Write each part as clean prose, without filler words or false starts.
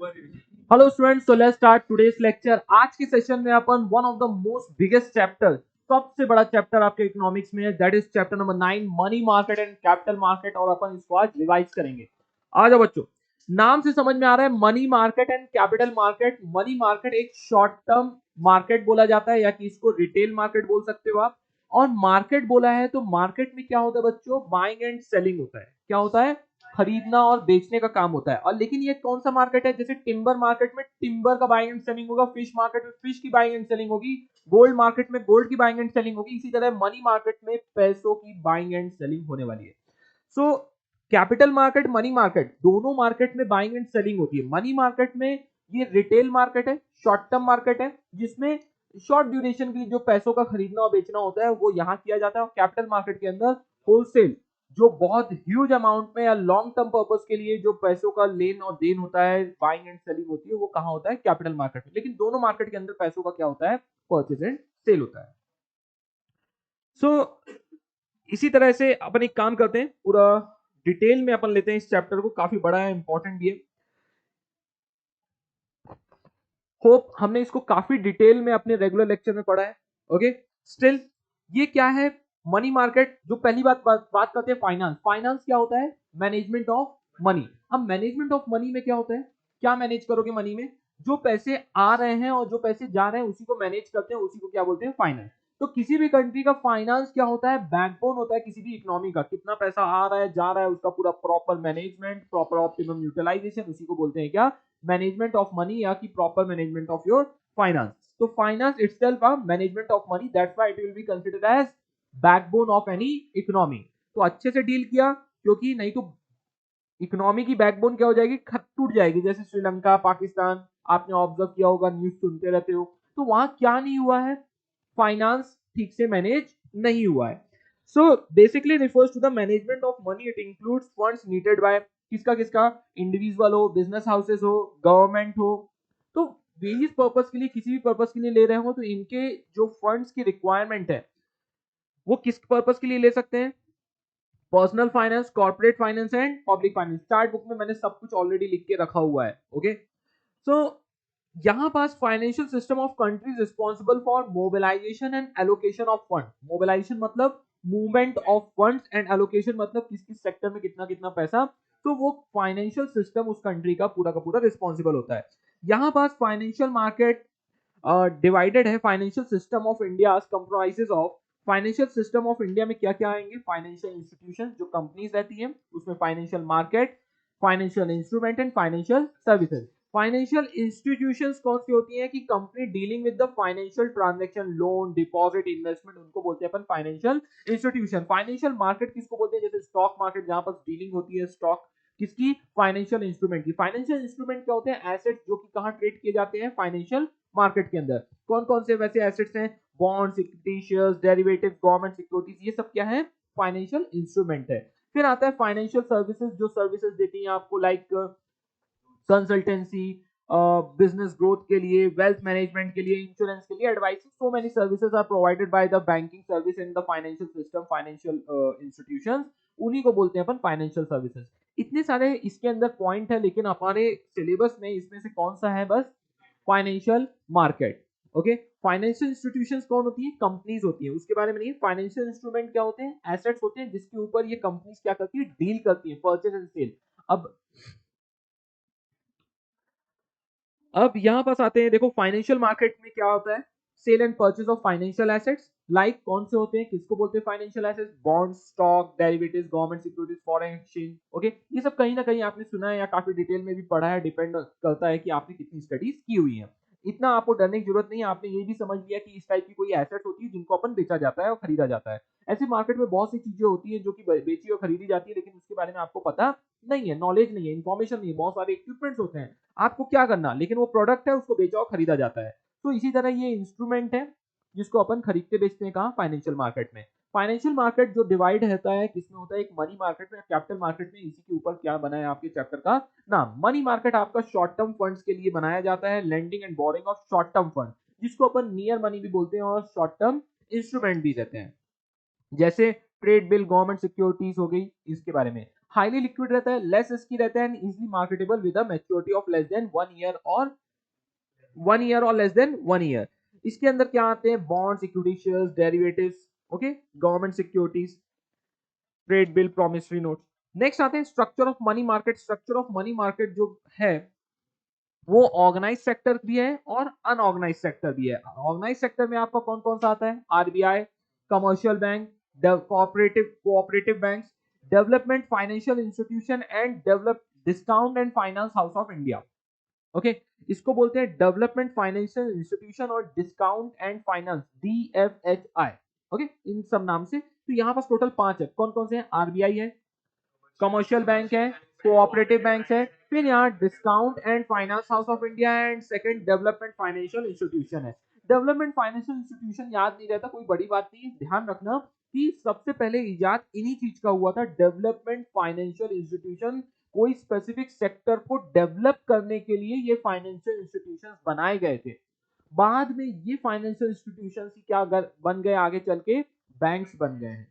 Hello students, so let's start today's lecture। आज के session में अपन one of the most biggest chapter, सबसे बड़ा चैप्टर आपके इकोनॉमिक्स में है, that is chapter number 9, money market and capital market. और अपन इसको आज रिवाइज करेंगे। आ जाओ बच्चों, नाम से समझ में आ रहा है money market and capital market. Money market एक शॉर्ट टर्म मार्केट बोला जाता है, या कि इसको रिटेल मार्केट बोल सकते हो आप। और मार्केट बोला है तो मार्केट में क्या होता है बच्चों, बाइंग एंड सेलिंग होता है। क्या होता है? खरीदना और बेचने का काम होता है। और लेकिन ये कौन सा मार्केट है? जैसे टिम्बर मार्केट में टिम्बर का बाइंग एंड सेलिंग होगा, फिश मार्केट में फिश की बाइंग एंड सेलिंग होगी, गोल्ड मार्केट में गोल्ड की बाइंग एंड सेलिंग होगी। इसी तरह मनी मार्केट में पैसों की बाइंग एंड सेलिंग होने वाली है। So capital market, money market, दोनों मार्केट में बाइंग एंड सेलिंग होती है। मनी मार्केट में ये रिटेल मार्केट है, शॉर्ट टर्म मार्केट है, जिसमें शॉर्ट ड्यूरेशन के लिए जो पैसों का खरीदना और बेचना होता है वो यहाँ किया जाता है। और कैपिटल मार्केट के अंदर होलसेल, जो बहुत ह्यूज अमाउंट में या लॉन्ग टर्म पर्पस के लिए जो पैसों का लेन और देन होता है, बाइंग एंड सेलिंग होती है, वो कहाँ होता है? कैपिटल मार्केट में। लेकिन दोनों मार्केट के अंदर पैसों का क्या होता है? परचेज एंड सेल होता है। इसी तरह से अपन एक काम करते हैं, पूरा डिटेल में अपन लेते हैं इस चैप्टर को, काफी बड़ा है, इंपॉर्टेंट भी है। होप हमने इसको काफी डिटेल में अपने रेगुलर लेक्चर में पढ़ा है। ओके, स्टिल ये क्या है? Money market. जो पहली बात करते हैं फाइनेंस। फाइनेंस क्या होता है? Management of money. अब मैनेजमेंट ऑफ मनी में क्या होता है? क्या मैनेज करोगे मनी में? जो पैसे आ रहे हैं और जो पैसे जा रहे हैं उसी को मैनेज करते हैं, उसी को क्या बोलते हैं? फाइनेंस। तो किसी भी कंट्री का फाइनेंस क्या होता है? बैकबोन होता है किसी भी इकोनॉमी का। कितना पैसा आ रहा है, जा रहा है, उसका पूरा proper management, proper optimum utilisation, उसी को बोलते हैं क्या? मैनेजमेंट ऑफ मनी, या कि proper management of your finance. तो finance itself a management of money, that's why it will be considered as backbone of any economy. तो अच्छे से डील किया, क्योंकि नहीं तो इकोनॉमी की बैकबोन क्या हो जाएगी? टूट जाएगी। जैसे श्रीलंका, पाकिस्तान, आपने ऑब्जर्व किया होगा, न्यूज सुनते रहते हो। तो वहां क्या नहीं हुआ है? फाइनेंस ठीक से मैनेज नहीं हुआ है। So basically refers to the management of money. It includes funds needed by किसका किसका? इंडिविजुअल हो, बिजनेस हाउसेस हो, गवर्नमेंट हो। तो वेरियस पर्पस के लिए, किसी भी पर्पस के लिए ले रहे हो, तो इनके जो फंड्स की रिक्वायरमेंट है वो किस पर्पस के लिए ले सकते हैं? Personal finance, corporate finance and public finance. Chart book में मैंने सब कुछ ऑलरेडी लिख के रखा हुआ है। ओके, सो यहाँ पास financial system of countries responsible for mobilisation and allocation of fund. Mobilisation मतलब movement of funds, and allocation मतलब किस किस सेक्टर में कितना कितना पैसा। तो वो फाइनेंशियल सिस्टम उस कंट्री का पूरा रिस्पॉन्सिबल होता है। यहाँ पास फाइनेंशियल मार्केट डिवाइडेड है। Financial system of India comprises of, financial system of India में क्या क्या आएंगे? फाइनेंशियल इंस्टीट्यूशन, जो कंपनीज रहती हैं, उसमें financial market, financial instrument and financial services. Financial institutions कौन सी होती हैं? कि company dealing with the financial transaction, loan, deposit, investment, उनको बोलते हैं अपन फाइनेंशियल इंस्टीट्यूशन। फाइनेंशियल मार्केट किसको बोलते हैं? जैसे स्टॉक मार्केट, जहां पर डीलिंग होती है स्टॉक किसकी? फाइनेंशियल इंस्ट्रूमेंट की। फाइनेंशियल इंस्ट्रूमेंट क्या होते हैं? एसेट्स जो कि कहां ट्रेड किए जाते हैं? फाइनेंशियल मार्केट के अंदर। कौन कौन से वैसे एसेट्स हैं? Bonds, equity, shares, derivatives, government securities, ये सब क्या है? फाइनेंशियल इंस्ट्रूमेंट है। फिर आता है फाइनेंशियल सर्विसेज, जो सर्विसेज देती हैं आपको, लाइक कंसल्टेंसी, बिजनेस ग्रोथ के लिए, वेल्थ मैनेजमेंट के लिए, इंश्योरेंस के लिए, advice. So many services are provided by the banking service in the financial system, financial institutions, उन्हीं को बोलते हैं अपन फाइनेंशियल सर्विसेज। इतने सारे इसके अंदर पॉइंट है, लेकिन हमारे सिलेबस में इसमें से कौन सा है? बस financial market. Okay, financial institutions कौन होती है? कंपनीज होती है, उसके बारे में नहीं। फाइनेंशियल इंस्ट्रूमेंट क्या होते हैं? एसेट्स होते हैं, जिसके ऊपर ये कंपनीज क्या करती है? डील करती है, परचेज एंड सेल। अब यहां पास आते हैं, देखो फाइनेंशियल मार्केट में क्या होता है? Sale and purchase of financial assets. Like कौन से होते हैं, किसको बोलते हैं financial assets? Bond, stock, derivatives, government securities, foreign exchange. Okay, ये सब कहीं ना कहीं आपने सुना है या काफी डिटेल में भी पढ़ा है। डिपेंड करता है कि आपने कितनी स्टडीज की हुई है। इतना आपको डरने की जरूरत नहीं है। आपने ये भी समझ लिया कि इस टाइप की कोई एसेट्स होती है जिनको अपन बेचा जाता है और खरीदा जाता है। ऐसे मार्केट में बहुत सी चीजें होती है जो कि बेची और खरीदी जाती है, लेकिन उसके बारे में आपको पता नहीं है, नॉलेज नहीं है, इन्फॉर्मेशन नहीं है। बहुत सारे इक्विपमेंट्स होते हैं, आपको क्या करना, लेकिन वो प्रोडक्ट है, उसको बेचा और खरीदा जाता है। तो इसी तरह ये इंस्ट्रूमेंट है जिसको अपन खरीदते बेचते हैं। कहाँ? फाइनेंशियल मार्केट में। फाइनेंशियल मार्केट जो डिवाइड रहता है किसमें होता है? एक मनी मार्केट में, कैपिटल मार्केट में। इसी के ऊपर क्या बना है आपके चैप्टर का नाम? मनी मार्केट आपका शॉर्ट टर्म फंड्स के लिए बनाया जाता है, lending and borrowing of short term fund, जिसको अपन नियर मनी भी बोलते हैं और शॉर्ट टर्म इंस्ट्रूमेंट भी कहते हैं। जैसे ट्रेड बिल, गवर्नमेंट सिक्योरिटीज हो गई, इसके बारे में। हाईली लिक्विड रहता है, लेस रिस्की रहता है and easily marketable with a maturity of less than 1 year और 1 ईयर और लेस देन 1 ईयर। इसके अंदर क्या आते हैं, bonds, equity shares, derivatives, okay, government securities, trade bill, promissory note. Next आते हैं structure of money market. Structure of money market जो है वो ऑर्गेनाइज सेक्टर भी है और अनऑर्गेनाइज सेक्टर भी है। ऑर्गेनाइज सेक्टर में आपका कौन कौन सा आता है, RBI, commercial bank, cooperative banks, development financial institution and develop discount and finance house of India. Okay, इसको बोलते हैं डेवलपमेंट फाइनेंशियल इंस्टीट्यूशन और discount and finance, DFHI। Okay, इन सब नाम से। तो यहाँ पास टोटल 5 है, कौन कौन से हैं, आरबीआई है, कमर्शियल बैंक है, कोऑपरेटिव बैंक है, फिर यहाँ discount and finance house of India and second development financial institution है। डेवलपमेंट फाइनेंशियल इंस्टीट्यूशन याद नहीं रहता, कोई बड़ी बात नहीं है, ध्यान रखना कि सबसे पहले इजाद इन्हीं चीज का हुआ था, डेवलपमेंट फाइनेंशियल इंस्टीट्यूशन। कोई स्पेसिफिक सेक्टर को डेवलप करने के लिए ये फाइनेंशियल इंस्टीट्यूशंस बनाए गए थे। बाद में ये फाइनेंशियल इंस्टीट्यूशंस क्या बन गए, आगे चल के बैंक्स बन गए हैं।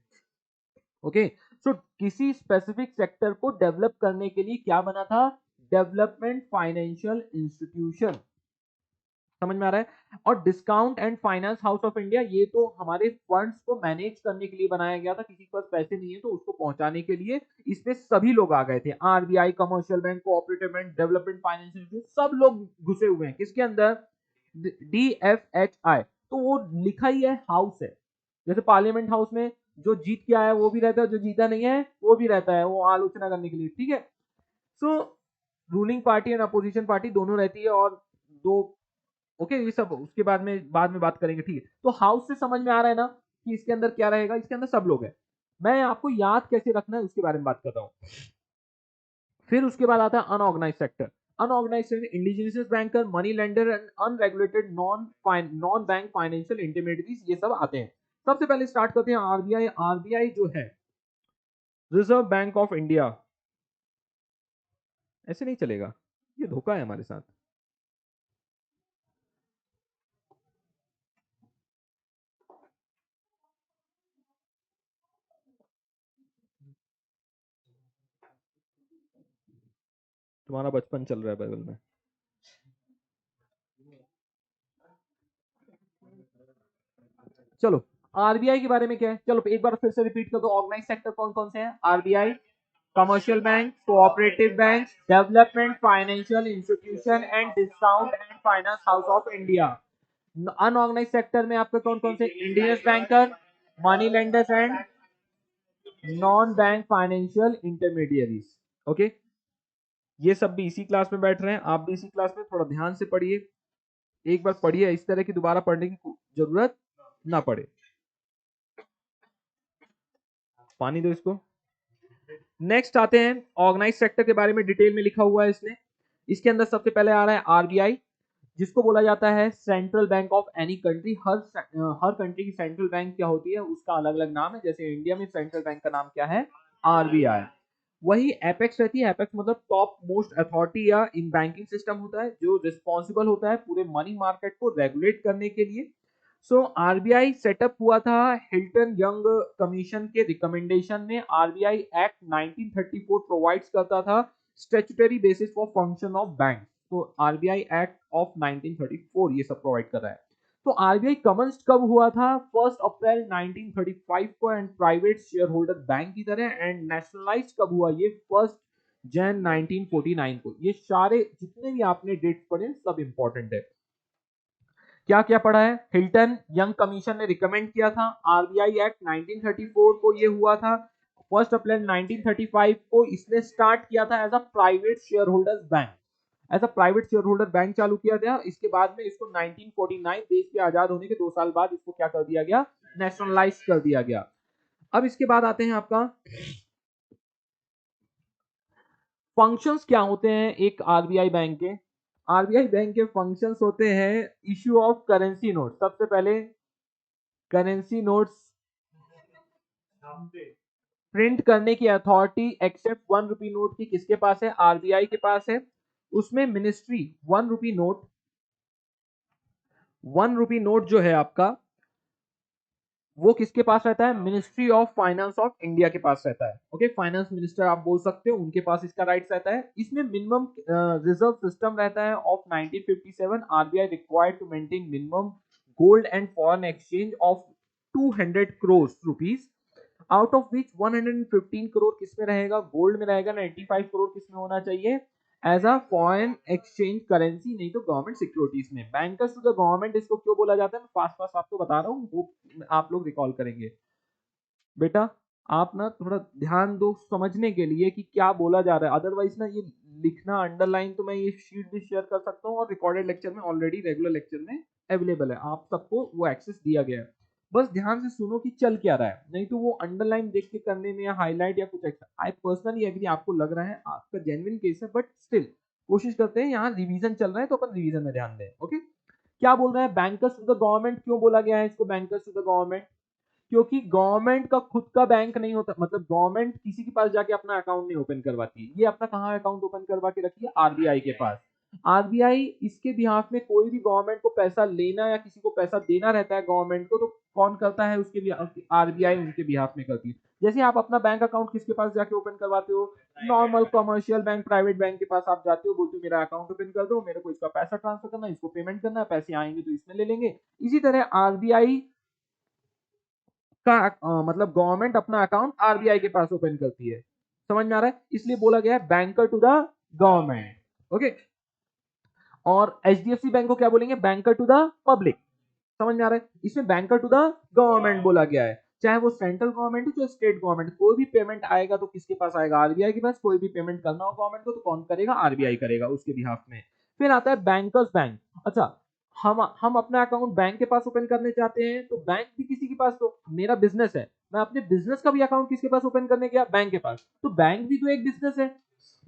ओके, सो किसी स्पेसिफिक सेक्टर को डेवलप करने के लिए क्या बना था, डेवलपमेंट फाइनेंशियल इंस्टीट्यूशन। समझ में आ रहा है। और discount and finance house of India, ये तो हमारे फंड्स को मैनेज करने के लिए बनाया गया था, किसी के पास पैसे नहीं है तो उसको पहुंचाने के लिए इसमें सभी लोग आ गए थे, RBI, commercial bank, cooperative bank, development financial, सब लोग घुसे हुए हैं किसके अंदर, DFHI। तो वो लिखा ही है, हाउस है, जैसे पार्लियामेंट हाउस में जो जीत के आया वो भी रहता है, जो जीता नहीं है वो भी रहता है, वो आलोचना करने के लिए, ठीक है। So ruling party and opposition party दोनों रहती है, और दो, ओके, ये सब उसके बाद में बात करेंगे, ठीक है। तो हाउस से समझ में आ रहा है ना कि इसके अंदर क्या रहेगा, इसके अंदर सब लोग हैं। मैं आपको याद कैसे रखना है उसके बारे में बात कर रहा हूं। फिर उसके बाद आता है unorganised sector. Unorganised sector, indigenous banker, money lender and unregulated non bank financial intermediaries, ये सब आते हैं। सबसे पहले स्टार्ट करते हैं आरबीआई। आरबीआई जो है, रिजर्व बैंक ऑफ इंडिया, ऐसे नहीं चलेगा, ये धोखा है हमारे साथ। तुम्हारा बचपन चल रहा है बगल में। चलो, आरबीआई के बारे में क्या है, चलो एक बार फिर से रिपीट कर दो। ऑर्गेनाइज सेक्टर कौन कौन से हैं, RBI, commercial bank, cooperative bank, development financial institution and discount and finance house of India. Unorganised sector में आपके कौन कौन से, indigenous banker, money lenders and non bank financial intermediaries. Okay, ये सब भी इसी क्लास में बैठ रहे हैं, आप भी इसी क्लास में, थोड़ा ध्यान से पढ़िए, एक बार पढ़िए, इस तरह की दोबारा पढ़ने की जरूरत ना पड़े। पानी दो इसको। नेक्स्ट आते हैं, ऑर्गेनाइज सेक्टर के बारे में डिटेल में लिखा हुआ है इसने। इसके अंदर सबसे पहले आ रहा है आरबीआई, जिसको बोला जाता है central bank of any country. Her country की सेंट्रल बैंक क्या होती है, उसका अलग अलग नाम है, जैसे इंडिया में सेंट्रल बैंक का नाम क्या है, आरबीआई। वही एपेक्स रहती है, एपेक्स मतलब टॉप मोस्ट अथॉरिटी या इन बैंकिंग सिस्टम होता है, जो रिस्पॉन्सिबल होता है पूरे मनी मार्केट को रेगुलेट करने के लिए। सो आरबीआई सेटअप हुआ था हिल्टन यंग कमीशन के रिकमेंडेशन में। आरबीआई एक्ट 1934 प्रोवाइड्स करता था statutory basis for function of bank. तो आरबीआई एक्ट ऑफ 1934 ये सब प्रोवाइड कर रहा है। तो आरबीआई कमेंस्ड कब हुआ था, 1 अप्रैल 1935 को, and private share holder bank की तरह। एंड नेशनलाइज कब हुआ, ये 1 जनवरी 1949 को। ये सारे जितने भी आपने डेट्स पढ़े सब इंपॉर्टेंट है। क्या क्या पढ़ा है, हिल्टन यंग कमीशन ने रिकमेंड किया था, आरबीआई एक्ट 1934 को ये हुआ था, 1 अप्रैल 1935 को इसने स्टार्ट किया था as a private share holders bank, as a private share holder bank चालू किया गया। इसके बाद में इसको 1949 देश के आजाद होने के 2 साल बाद इसको क्या कर दिया गया, नेशनलाइज कर दिया गया। अब इसके बाद आते हैं आपका फंक्शंस क्या होते हैं एक आरबीआई बैंक के। आरबीआई बैंक के फंक्शंस होते हैं इश्यू ऑफ करेंसी नोट। सबसे पहले करेंसी नोट्स प्रिंट करने की अथॉरिटी एक्सेप्ट 1 रुपी नोट की किसके पास है, आरबीआई के पास है। उसमें मिनिस्ट्री 1 रुपी नोट जो है आपका वो किसके पास रहता है? Ministry of finance of India के पास रहता है। ओके, फाइनेंस मिनिस्टर आप बोल सकते हो, उनके पास इसका राइट्स रहता है। इसमें मिनिमम रिजर्व सिस्टम रहता है of 1957। RBI required to maintain minimum gold and foreign exchange of 200 crore rupees, out of which 115 crore किस में रहेगा? गोल्ड में रहेगा। 95 करोड़ किस में होना चाहिए? As a foreign exchange currency, नहीं तो गवर्नमेंट सिक्योरिटीज में। बैंकर्स टू द गवर्नमेंट इसको क्यों बोला जाता है? मैं फास्ट फास्ट आपको बता रहा हूँ, वो आप लोग रिकॉल करेंगे। बेटा आप ना थोड़ा ध्यान दो समझने के लिए कि क्या बोला जा रहा है, अदरवाइज ना ये लिखना अंडरलाइन तो मैं ये शीट भी शेयर कर सकता हूँ और रिकॉर्डेड लेक्चर में ऑलरेडी रेगुलर लेक्चर में अवेलेबल है, आप सबको वो एक्सेस दिया गया है। बस ध्यान से सुनो कि चल क्या रहा है, नहीं तो वो अंडरलाइन देख के करने में या हाईलाइट या कुछ एक्स्ट्रा। आई पर्सनली एग्री, आपको लग रहा है आपका जेन्युइन केस है, बट स्टिल कोशिश करते हैं, यहाँ रिवीजन चल रहा है तो अपन रिवीजन में ध्यान दें। ओके, क्या बोल रहे हैं? Bankers to the government. क्यों बोला गया है इसको बैंकर्स टू द गवर्नमेंट? क्योंकि गवर्नमेंट का खुद का बैंक नहीं होता, मतलब गवर्नमेंट किसी के पास जाके अपना अकाउंट नहीं ओपन करवाती है। ये अपना कहाँ अकाउंट ओपन करवा के रखी है? आरबीआई के पास। आरबीआई इसके बिहाफ में कोई भी गवर्नमेंट को पैसा लेना या किसी को पैसा देना रहता है गवर्नमेंट को, तो कौन करता है उसके बिहाफ? आरबीआई उनके बिहाफ में करती है। जैसे आप अपना बैंक अकाउंट किसके पास जाके ओपन करवाते हो? Normal commercial bank, private bank के पास आप जाते हो, बोलते हो मेरा अकाउंट ओपन कर दो, मेरे को इसका पैसा ट्रांसफर करना है, इसको पेमेंट करना है, पैसे आएंगे तो इसमें ले लेंगे। इसी तरह आरबीआई का मतलब गवर्नमेंट अपना अकाउंट आरबीआई के पास ओपन करती है। समझ में आ रहा है? इसलिए बोला गया है banker to the government. Okay, और एचडीएफसी बैंक को क्या बोलेंगे? Banker to the public. समझ में आ रहा है? इसमें बैंकर टू द गवर्नमेंट बोला गया है। चाहे वो सेंट्रल गवर्नमेंट हो चाहे स्टेट गवर्नमेंट, कोई भी पेमेंट आएगा तो किसके पास आएगा? आरबीआई के पास। कोई भी पेमेंट करना हो गवर्नमेंट को तो कौन करेगा? आरबीआई करेगा उसके बिहाफ में। फिर आता है बैंकर्स बैंक। अच्छा, हम अपना अकाउंट बैंक के पास ओपन करने चाहते हैं तो बैंक भी किसी के पास, तो मेरा बिजनेस है, मैं अपने बिजनेस का भी अकाउंट किसके पास ओपन करने गया? बैंक के पास। तो बैंक भी तो एक बिजनेस है,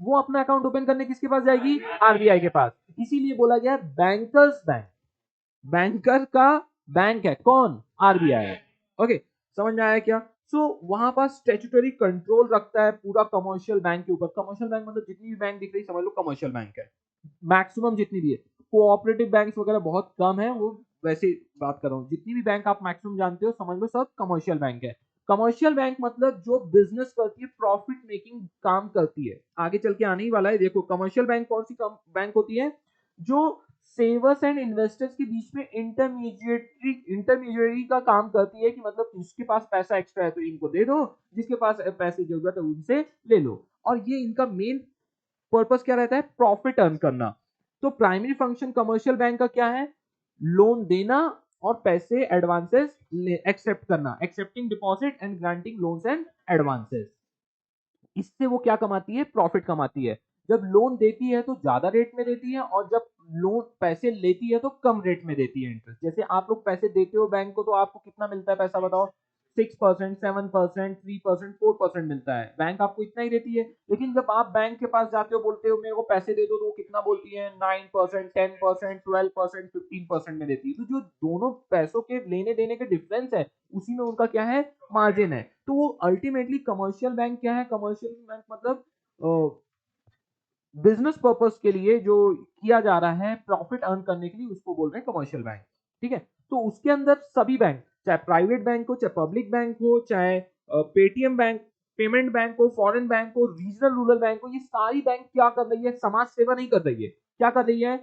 वो अपना अकाउंट ओपन करने किसके पास जाएगी? आरबीआई के पास। इसीलिए बोला गया बैंकर्स बैंक। बैंकर का बैंक है कौन? आरबीआई। ओके, समझ में आया क्या? सो वहां पर स्टेचुटरी कंट्रोल रखता है पूरा कमर्शियल बैंक के ऊपर। कमर्शियल बैंक मतलब जितनी भी बैंक दिख रही समझ लो कमर्शियल बैंक है, मैक्सिमम जितनी भी है। कोऑपरेटिव बैंक्स वगैरह बहुत कम है, वो वैसे बात कर रहा हूँ। जितनी भी बैंक आप मैक्सिमम जानते हो समझ लो सब कमर्शियल बैंक है। कमर्शियल बैंक मतलब जो बिजनेस करती है, प्रॉफिट मेकिंग काम करती है। आगे चल के आने ही वाला है, देखो कमर्शियल बैंक कौन सी बैंक होती है? जो सेवर्स एंड इन्वेस्टर्स के बीच में इंटरमीडिएटरी का काम करती है, कि मतलब जिसके पास पैसा एक्स्ट्रा है तो इनको दे दो, जिसके पास पैसे की जरूरत है उनसे ले लो। और ये इनका मेन पर्पस क्या रहता है? प्रॉफिट अर्न करना। तो प्राइमरी फंक्शन कमर्शियल बैंक का क्या है? लोन देना और पैसे एडवांसेस एक्सेप्ट करना, accepting deposit and granting loans and advances. इससे वो क्या कमाती है? प्रॉफिट कमाती है। जब लोन देती है तो ज्यादा रेट में देती है, और जब लोन पैसे लेती है तो कम रेट में देती है इंटरेस्ट। जैसे आप लोग पैसे देते हो बैंक को तो आपको कितना मिलता है पैसा बताओ? 6%, 7%, 3%, 4% मिलता है, बैंक आपको इतना ही देती है। लेकिन जब आप बैंक के पास जाते हो, बोलते हो मेरे को पैसे दे दो, तो वो कितना बोलती है? 9%, 10%, 12%, 15% में देती है। तो जो दोनों पैसों के लेने देने के डिफरेंस है, उसी में उनका क्या है? मार्जिन है। तो वो अल्टीमेटली कमर्शियल बैंक क्या है? कमर्शियल बैंक मतलब बिजनेस पर्पस के लिए जो किया जा रहा है प्रॉफिट अर्न करने के लिए, उसको बोल रहे हैं कमर्शियल बैंक। ठीक है, तो उसके अंदर सभी बैंक, चाहे प्राइवेट बैंक हो, चाहे पब्लिक बैंक हो, चाहे पेटीएम बैंक, पेमेंट बैंक हो, फॉरेन बैंक हो, रीजनल रूरल बैंक हो, ये सारी बैंक क्या कर रही है? समाज सेवा नहीं कर रही है, क्या कर रही है?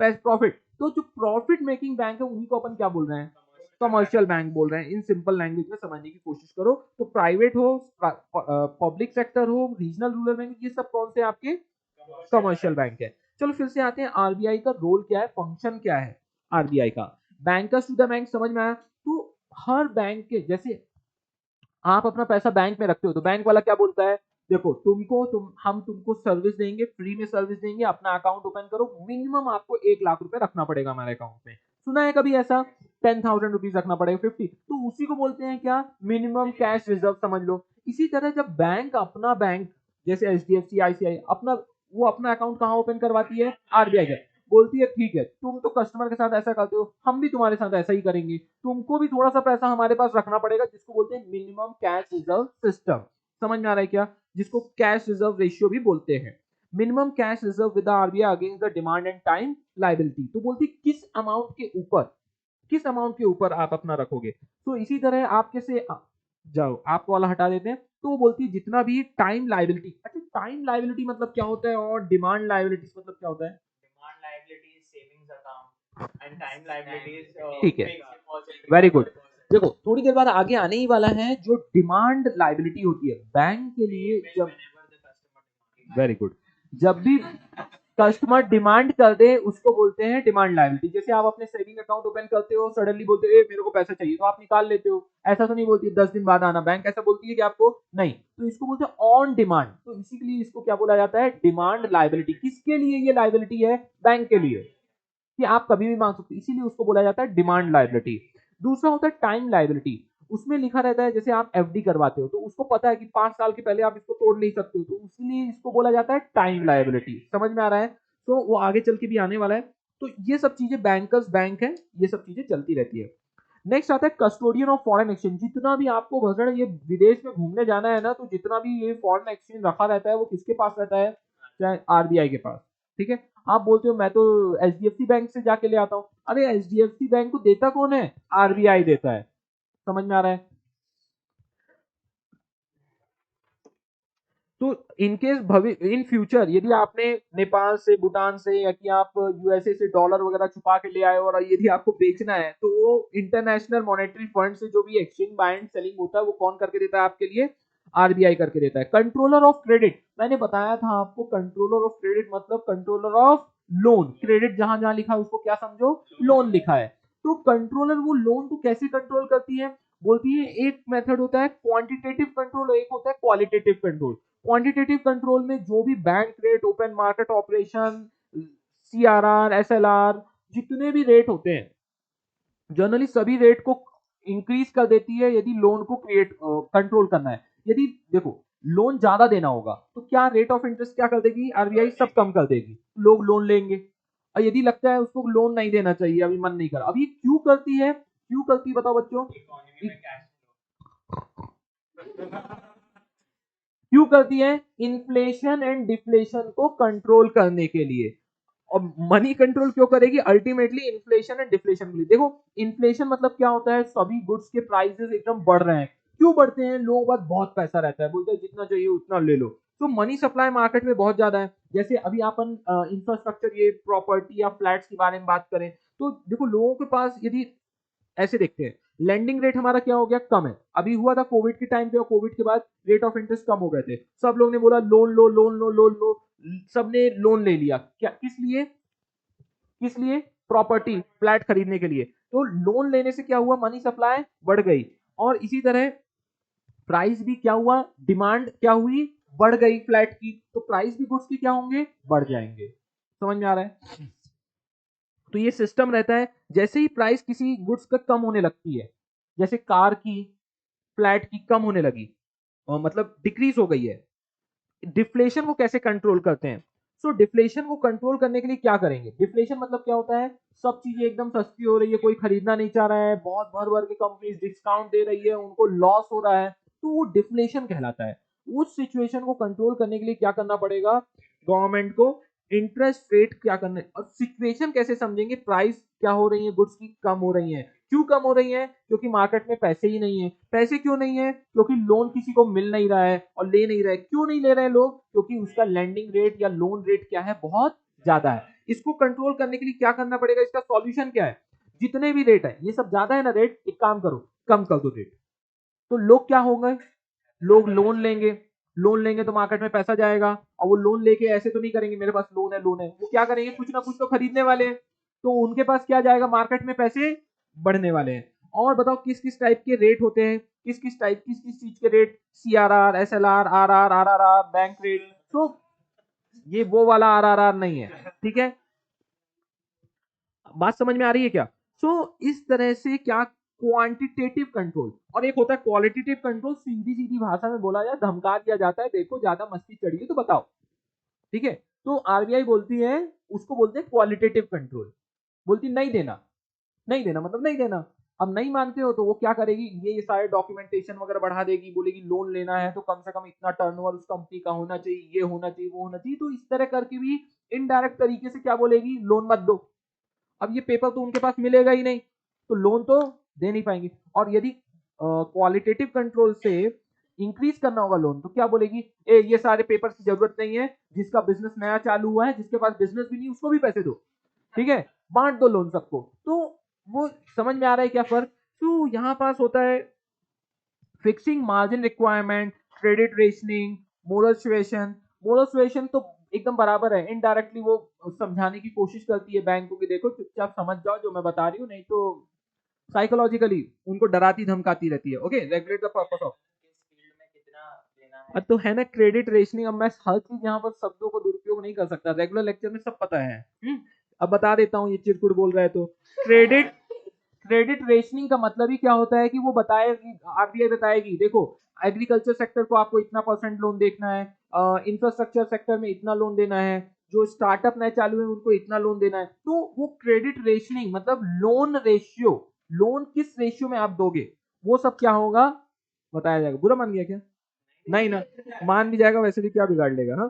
प्रॉफिट। तो जो प्रॉफिट मेकिंग बैंक है उन्हीं को अपन क्या बोल रहे हैं? कमर्शियल बैंक बोल रहे हैं। इन सिंपल लैंग्वेज में समझने की कोशिश करो। तो प्राइवेट हो, पब्लिक सेक्टर हो, रीजनल रूरल बैंक, ये सब कौन से आपके? कमर्शियल बैंक है। चलो फिर से आते हैं, आरबीआई का रोल क्या है, फंक्शन क्या है आरबीआई का? बैंकर्स टू द बैंक समझ में आया? तो हर बैंक के, जैसे आप अपना पैसा बैंक में रखते हो तो बैंक वाला क्या बोलता है? देखो हम तुमको सर्विस देंगे, फ्री में सर्विस देंगे, अपना अकाउंट ओपन करो, मिनिमम आपको 1 लाख रुपए रखना पड़ेगा हमारे अकाउंट में। सुना है कभी ऐसा? 10,000 रुपीज रखना पड़ेगा, 50, तो उसी को बोलते हैं क्या? मिनिमम कैश रिजर्व समझ लो। इसी तरह जब बैंक अपना बैंक, जैसे एचडीएफसी, आईसीआई, अपना वो अपना अकाउंट कहाँ ओपन करवाती है? आरबीआई का। बोलती है ठीक है, तुम तो कस्टमर के साथ ऐसा करते हो, हम भी तुम्हारे साथ ऐसा ही करेंगे, तुमको भी थोड़ा सा पैसा हमारे पास रखना पड़ेगा, जिसको बोलते हैं मिनिमम कैश रिजर्व सिस्टम। समझ में आ रहा है क्या? जिसको कैश रिजर्व रेशियो भी बोलते हैं। Minimum cash reserve with RBI against the demand and time liability. तो बोलती किस अमाउंट के ऊपर किस अमाउंट के ऊपर आप अपना रखोगे। तो इसी तरह आप कैसे जाओ, आपको वाला हटा देते हैं। तो वो बोलती है जितना भी टाइम लायबिलिटी, अच्छा टाइम लायबिलिटी मतलब क्या होता है और डिमांड लायबिलिटी मतलब क्या होता है? Demand liability is savings account and time liability is ठीक है, fixed deposit. Very good. देखो थोड़ी देर बाद आगे आने ही वाला है जो डिमांड लायबिलिटी होती है बैंक के लिए। जब Whenever the customer very good, जब भी कस्टमर डिमांड कर दे उसको बोलते हैं डिमांड लायबिलिटी। जैसे आप अपने सेविंग अकाउंट ओपन करते हो, सडनली बोलते हो मेरे को पैसा चाहिए, तो आप निकाल लेते हो। ऐसा तो नहीं बोलती 10 दिन बाद आना, बैंक ऐसा बोलती है कि आपको नहीं, तो इसको बोलते हैं ऑन डिमांड। तो इसी के लिए इसको क्या बोला जाता है? Demand liability. किसके लिए ये लायबिलिटी है? बैंक के लिए, कि आप कभी भी मांग सकते हो, इसीलिए उसको बोला जाता है डिमांड लायबिलिटी। दूसरा होता है टाइम लायबिलिटी। उसमें लिखा रहता है जैसे आप एफडी करवाते हो तो उसको पता है कि 5 साल के पहले आप इसको तोड़ नहीं सकते हो, तो इसीलिए इसको बोला जाता है टाइम लायबिलिटी। समझ में आ रहा है? तो वो आगे चल के भी आने वाला है। तो ये सब चीजें बैंकर्स बैंक है, ये सब चीजें चलती रहती है। नेक्स्ट आता है कस्टोडियन ऑफ फॉरेन एक्सचेंज। जितना भी आपको भसड़ ये विदेश में घूमने जाना है ना, तो जितना भी ये फॉरेन एक्सचेंज रखा रहता है वो किसके पास रहता है? चाहे आरबीआई के पास। ठीक है, आप बोलते हो मैं तो एचडीएफसी बैंक से जाके ले आता हूँ। अरे एचडीएफसी बैंक को देता कौन है? आरबीआई देता है। समझ में आ रहा है? तो इनकेस भविष्य इन फ्यूचर यदि आपने नेपाल से, भूटान से, या कि आप यूएसए से डॉलर वगैरह छुपा के ले आए और यदि आपको बेचना है, तो वो इंटरनेशनल मॉनेटरी फंड से जो भी एक्सचेंज बाय एंड सेलिंग होता है वो कौन करके देता है आपके लिए? आरबीआई करके देता है। कंट्रोलर ऑफ क्रेडिट, मैंने बताया था आपको, कंट्रोलर ऑफ क्रेडिट मतलब कंट्रोलर ऑफ लोन। क्रेडिट जहां जहां लिखा है उसको क्या समझो? लोन लिखा है। तो कंट्रोलर वो लोन को कैसे कंट्रोल करती है? बोलती है एक मेथड होता है क्वांटिटेटिव कंट्रोल, एक होता है क्वालिटेटिव कंट्रोल। क्वांटिटेटिव कंट्रोल में जो भी bank rate, open market operation, CRR, SLR, जितने भी रेट होते हैं, जनरली सभी रेट को इंक्रीज कर देती है यदि लोन को क्रिएट कंट्रोल करना है। यदि देखो लोन ज्यादा देना होगा तो क्या रेट ऑफ इंटरेस्ट क्या कर देगी? आरबीआई सब कम कर देगी, लोग लोन लेंगे। और यदि लगता है उसको लोन नहीं देना चाहिए, अभी मन नहीं कर, अभी क्यों करती है? क्यों करती है बताओ बच्चों? economy में cash क्यों करती है? इन्फ्लेशन एंड डिफ्लेशन को कंट्रोल करने के लिए। और मनी कंट्रोल क्यों करेगी? अल्टीमेटली इन्फ्लेशन एंड डिफ्लेशन के लिए। देखो इन्फ्लेशन मतलब क्या होता है? सभी गुड्स के प्राइसेस एकदम बढ़ रहे हैं। क्यों बढ़ते हैं? लोगों के पास बहुत पैसा रहता है, बोलते हैं जितना चाहिए उतना ले लो। तो मनी सप्लाई मार्केट में बहुत ज्यादा है। जैसे अभी अपन इंफ्रास्ट्रक्चर, ये प्रॉपर्टी या फ्लैट्स के बारे में बात करें, तो देखो लोगों के पास यदि ऐसे देखते हैं, लैंडिंग रेट हमारा क्या हो गया? कम है। अभी हुआ था कोविड के टाइम पे, और कोविड के बाद रेट ऑफ इंटरेस्ट कम हो गए थे, सब लोग ने बोला लोन लो लोन लो लोन लो, सबने लोन ले लिया। क्या किस लिए? किस लिए? प्रॉपर्टी, फ्लैट खरीदने के लिए। तो लोन लेने से क्या हुआ? मनी सप्लाई बढ़ गई। और इसी तरह प्राइस भी क्या हुआ? डिमांड क्या हुई? बढ़ गई फ्लैट की, तो प्राइस भी गुड्स की क्या होंगे? बढ़ जाएंगे। समझ में आ रहा है? तो ये सिस्टम रहता है। जैसे ही प्राइस किसी गुड्स का कम होने लगती है, जैसे कार की, फ्लैट की कम होने लगी, मतलब डिक्रीज हो गई है, डिफ्लेशन को कैसे कंट्रोल करते हैं? सो डिफ्लेशन को कंट्रोल करने के लिए क्या करेंगे? डिफ्लेशन मतलब क्या होता है? सब चीजें एकदम सस्ती हो रही है, कोई खरीदना नहीं चाह रहा है, बहुत भर भर के कंपनी डिस्काउंट दे रही है, उनको लॉस हो रहा है, तो वो डिफ्लेशन कहलाता है। उस सिचुएशन को कंट्रोल करने के लिए क्या करना पड़ेगा गवर्नमेंट को? इंटरेस्ट रेट क्या करने, और सिचुएशन कैसे समझेंगे? प्राइस क्या हो रही है गुड्स की? कम हो रही है। क्यों कम हो रही है? क्योंकि मार्केट में पैसे ही नहीं है। पैसे क्यों नहीं है? क्योंकि लोन किसी को मिल नहीं रहा है और ले नहीं रहे। क्यों नहीं ले रहे लोग? क्योंकि उसका लैंडिंग रेट या लोन रेट क्या है? बहुत ज्यादा है। इसको कंट्रोल करने के लिए क्या करना पड़ेगा? इसका सॉल्यूशन क्या है? जितने भी रेट है, ये सब ज्यादा है ना रेट, एक काम करो कम कर दो रेट। तो लोग क्या होंगे? लोग लोन लेंगे। लोन लेंगे तो मार्केट में पैसा जाएगा, और वो लोन लेके ऐसे तो नहीं करेंगे मेरे पास लोन है लोन है, वो क्या करेंगे? कुछ ना कुछ तो खरीदने वाले हैं। तो उनके पास क्या जाएगा? मार्केट में पैसे बढ़ने वाले हैं। और बताओ किस किस टाइप के रेट होते हैं? किस किस टाइप, किस किस चीज के rate? CRR, SLR, RR, RRR, bank rate. तो ये वो वाला आरआरआर नहीं है। ठीक है, बात समझ में आ रही है क्या? इस तरह से क्या, क्वांटिटेटिव कंट्रोल। और एक होता है क्वालिटेटिव कंट्रोल, सीधी सीधी भाषा में बोला जाए, धमका दिया जाता है, देखो ज्यादा मस्ती चढ़ी है तो बताओ। ठीक है, तो आरबीआई बोलती है, उसको बोलते हैं क्वालिटेटिव कंट्रोल। बोलती नहीं देना। नहीं देना मतलब नहीं देना। अब नहीं मानते हो तो वो क्या करेगी? ये सारे डॉक्यूमेंटेशन वगैरह बढ़ा देगी, बोलेगी लोन लेना है तो कम से कम इतना टर्नओवर उस कंपनी का होना चाहिए, ये होना चाहिए, वो होना चाहिए। तो इस तरह करके भी इनडायरेक्ट तरीके से क्या बोलेगी? लोन मत दो। अब ये पेपर तो उनके पास मिलेगा ही नहीं, तो लोन तो दे नहीं पाएंगे। और यदि क्वालिटेटिव कंट्रोल से इंक्रीज करना होगा लोन तो क्या बोलेगी, ए ये सारे पेपर्स की जरूरत नहीं है, जिसका बिजनेस नया चालू हुआ है, जिसके पास बिजनेस भी नहीं उसको भी पैसे दो, ठीक है, बांट दो लोन सबको। तो वो समझ में आ रहा है क्या फर्क। तो यहाँ पास होता है fixing margin requirement, credit rationing, moral suasion. Moral suasion तो एकदम बराबर है, इनडायरेक्टली वो समझाने की कोशिश करती है बैंक को कि देखो चुपचाप समझ जाओ जो मैं बता रही हूँ, नहीं तो साइकोलॉजिकली उनको डराती धमकाती रहती है। Okay, regulate the purpose of. तो है ना क्रेडिट रेशनिंग। अब मैं हर चीज यहाँ पर शब्दों को दुरुपयोग नहीं कर सकता, रेगुलर लेक्चर में सब पता है। अब बता देता हूँ, ये चिरकुट बोल रहा है तो क्रेडिट क्रेडिट रेशनिंग का मतलब ही क्या होता है कि वो बताएगी, आरबीआई बताएगी देखो एग्रीकल्चर सेक्टर को आपको इतना परसेंट लोन देखना है, इंफ्रास्ट्रक्चर सेक्टर में इतना लोन देना है, जो स्टार्टअप नए चालू है उनको इतना लोन देना है। तो वो क्रेडिट रेशनिंग मतलब लोन रेशियो, लोन किस रेशियो में आप दोगे वो सब क्या होगा बताया जाएगा। बुरा मान गया क्या? नहीं ना, मान भी जाएगा वैसे भी क्या बिगाड़ लेगा। हाँ,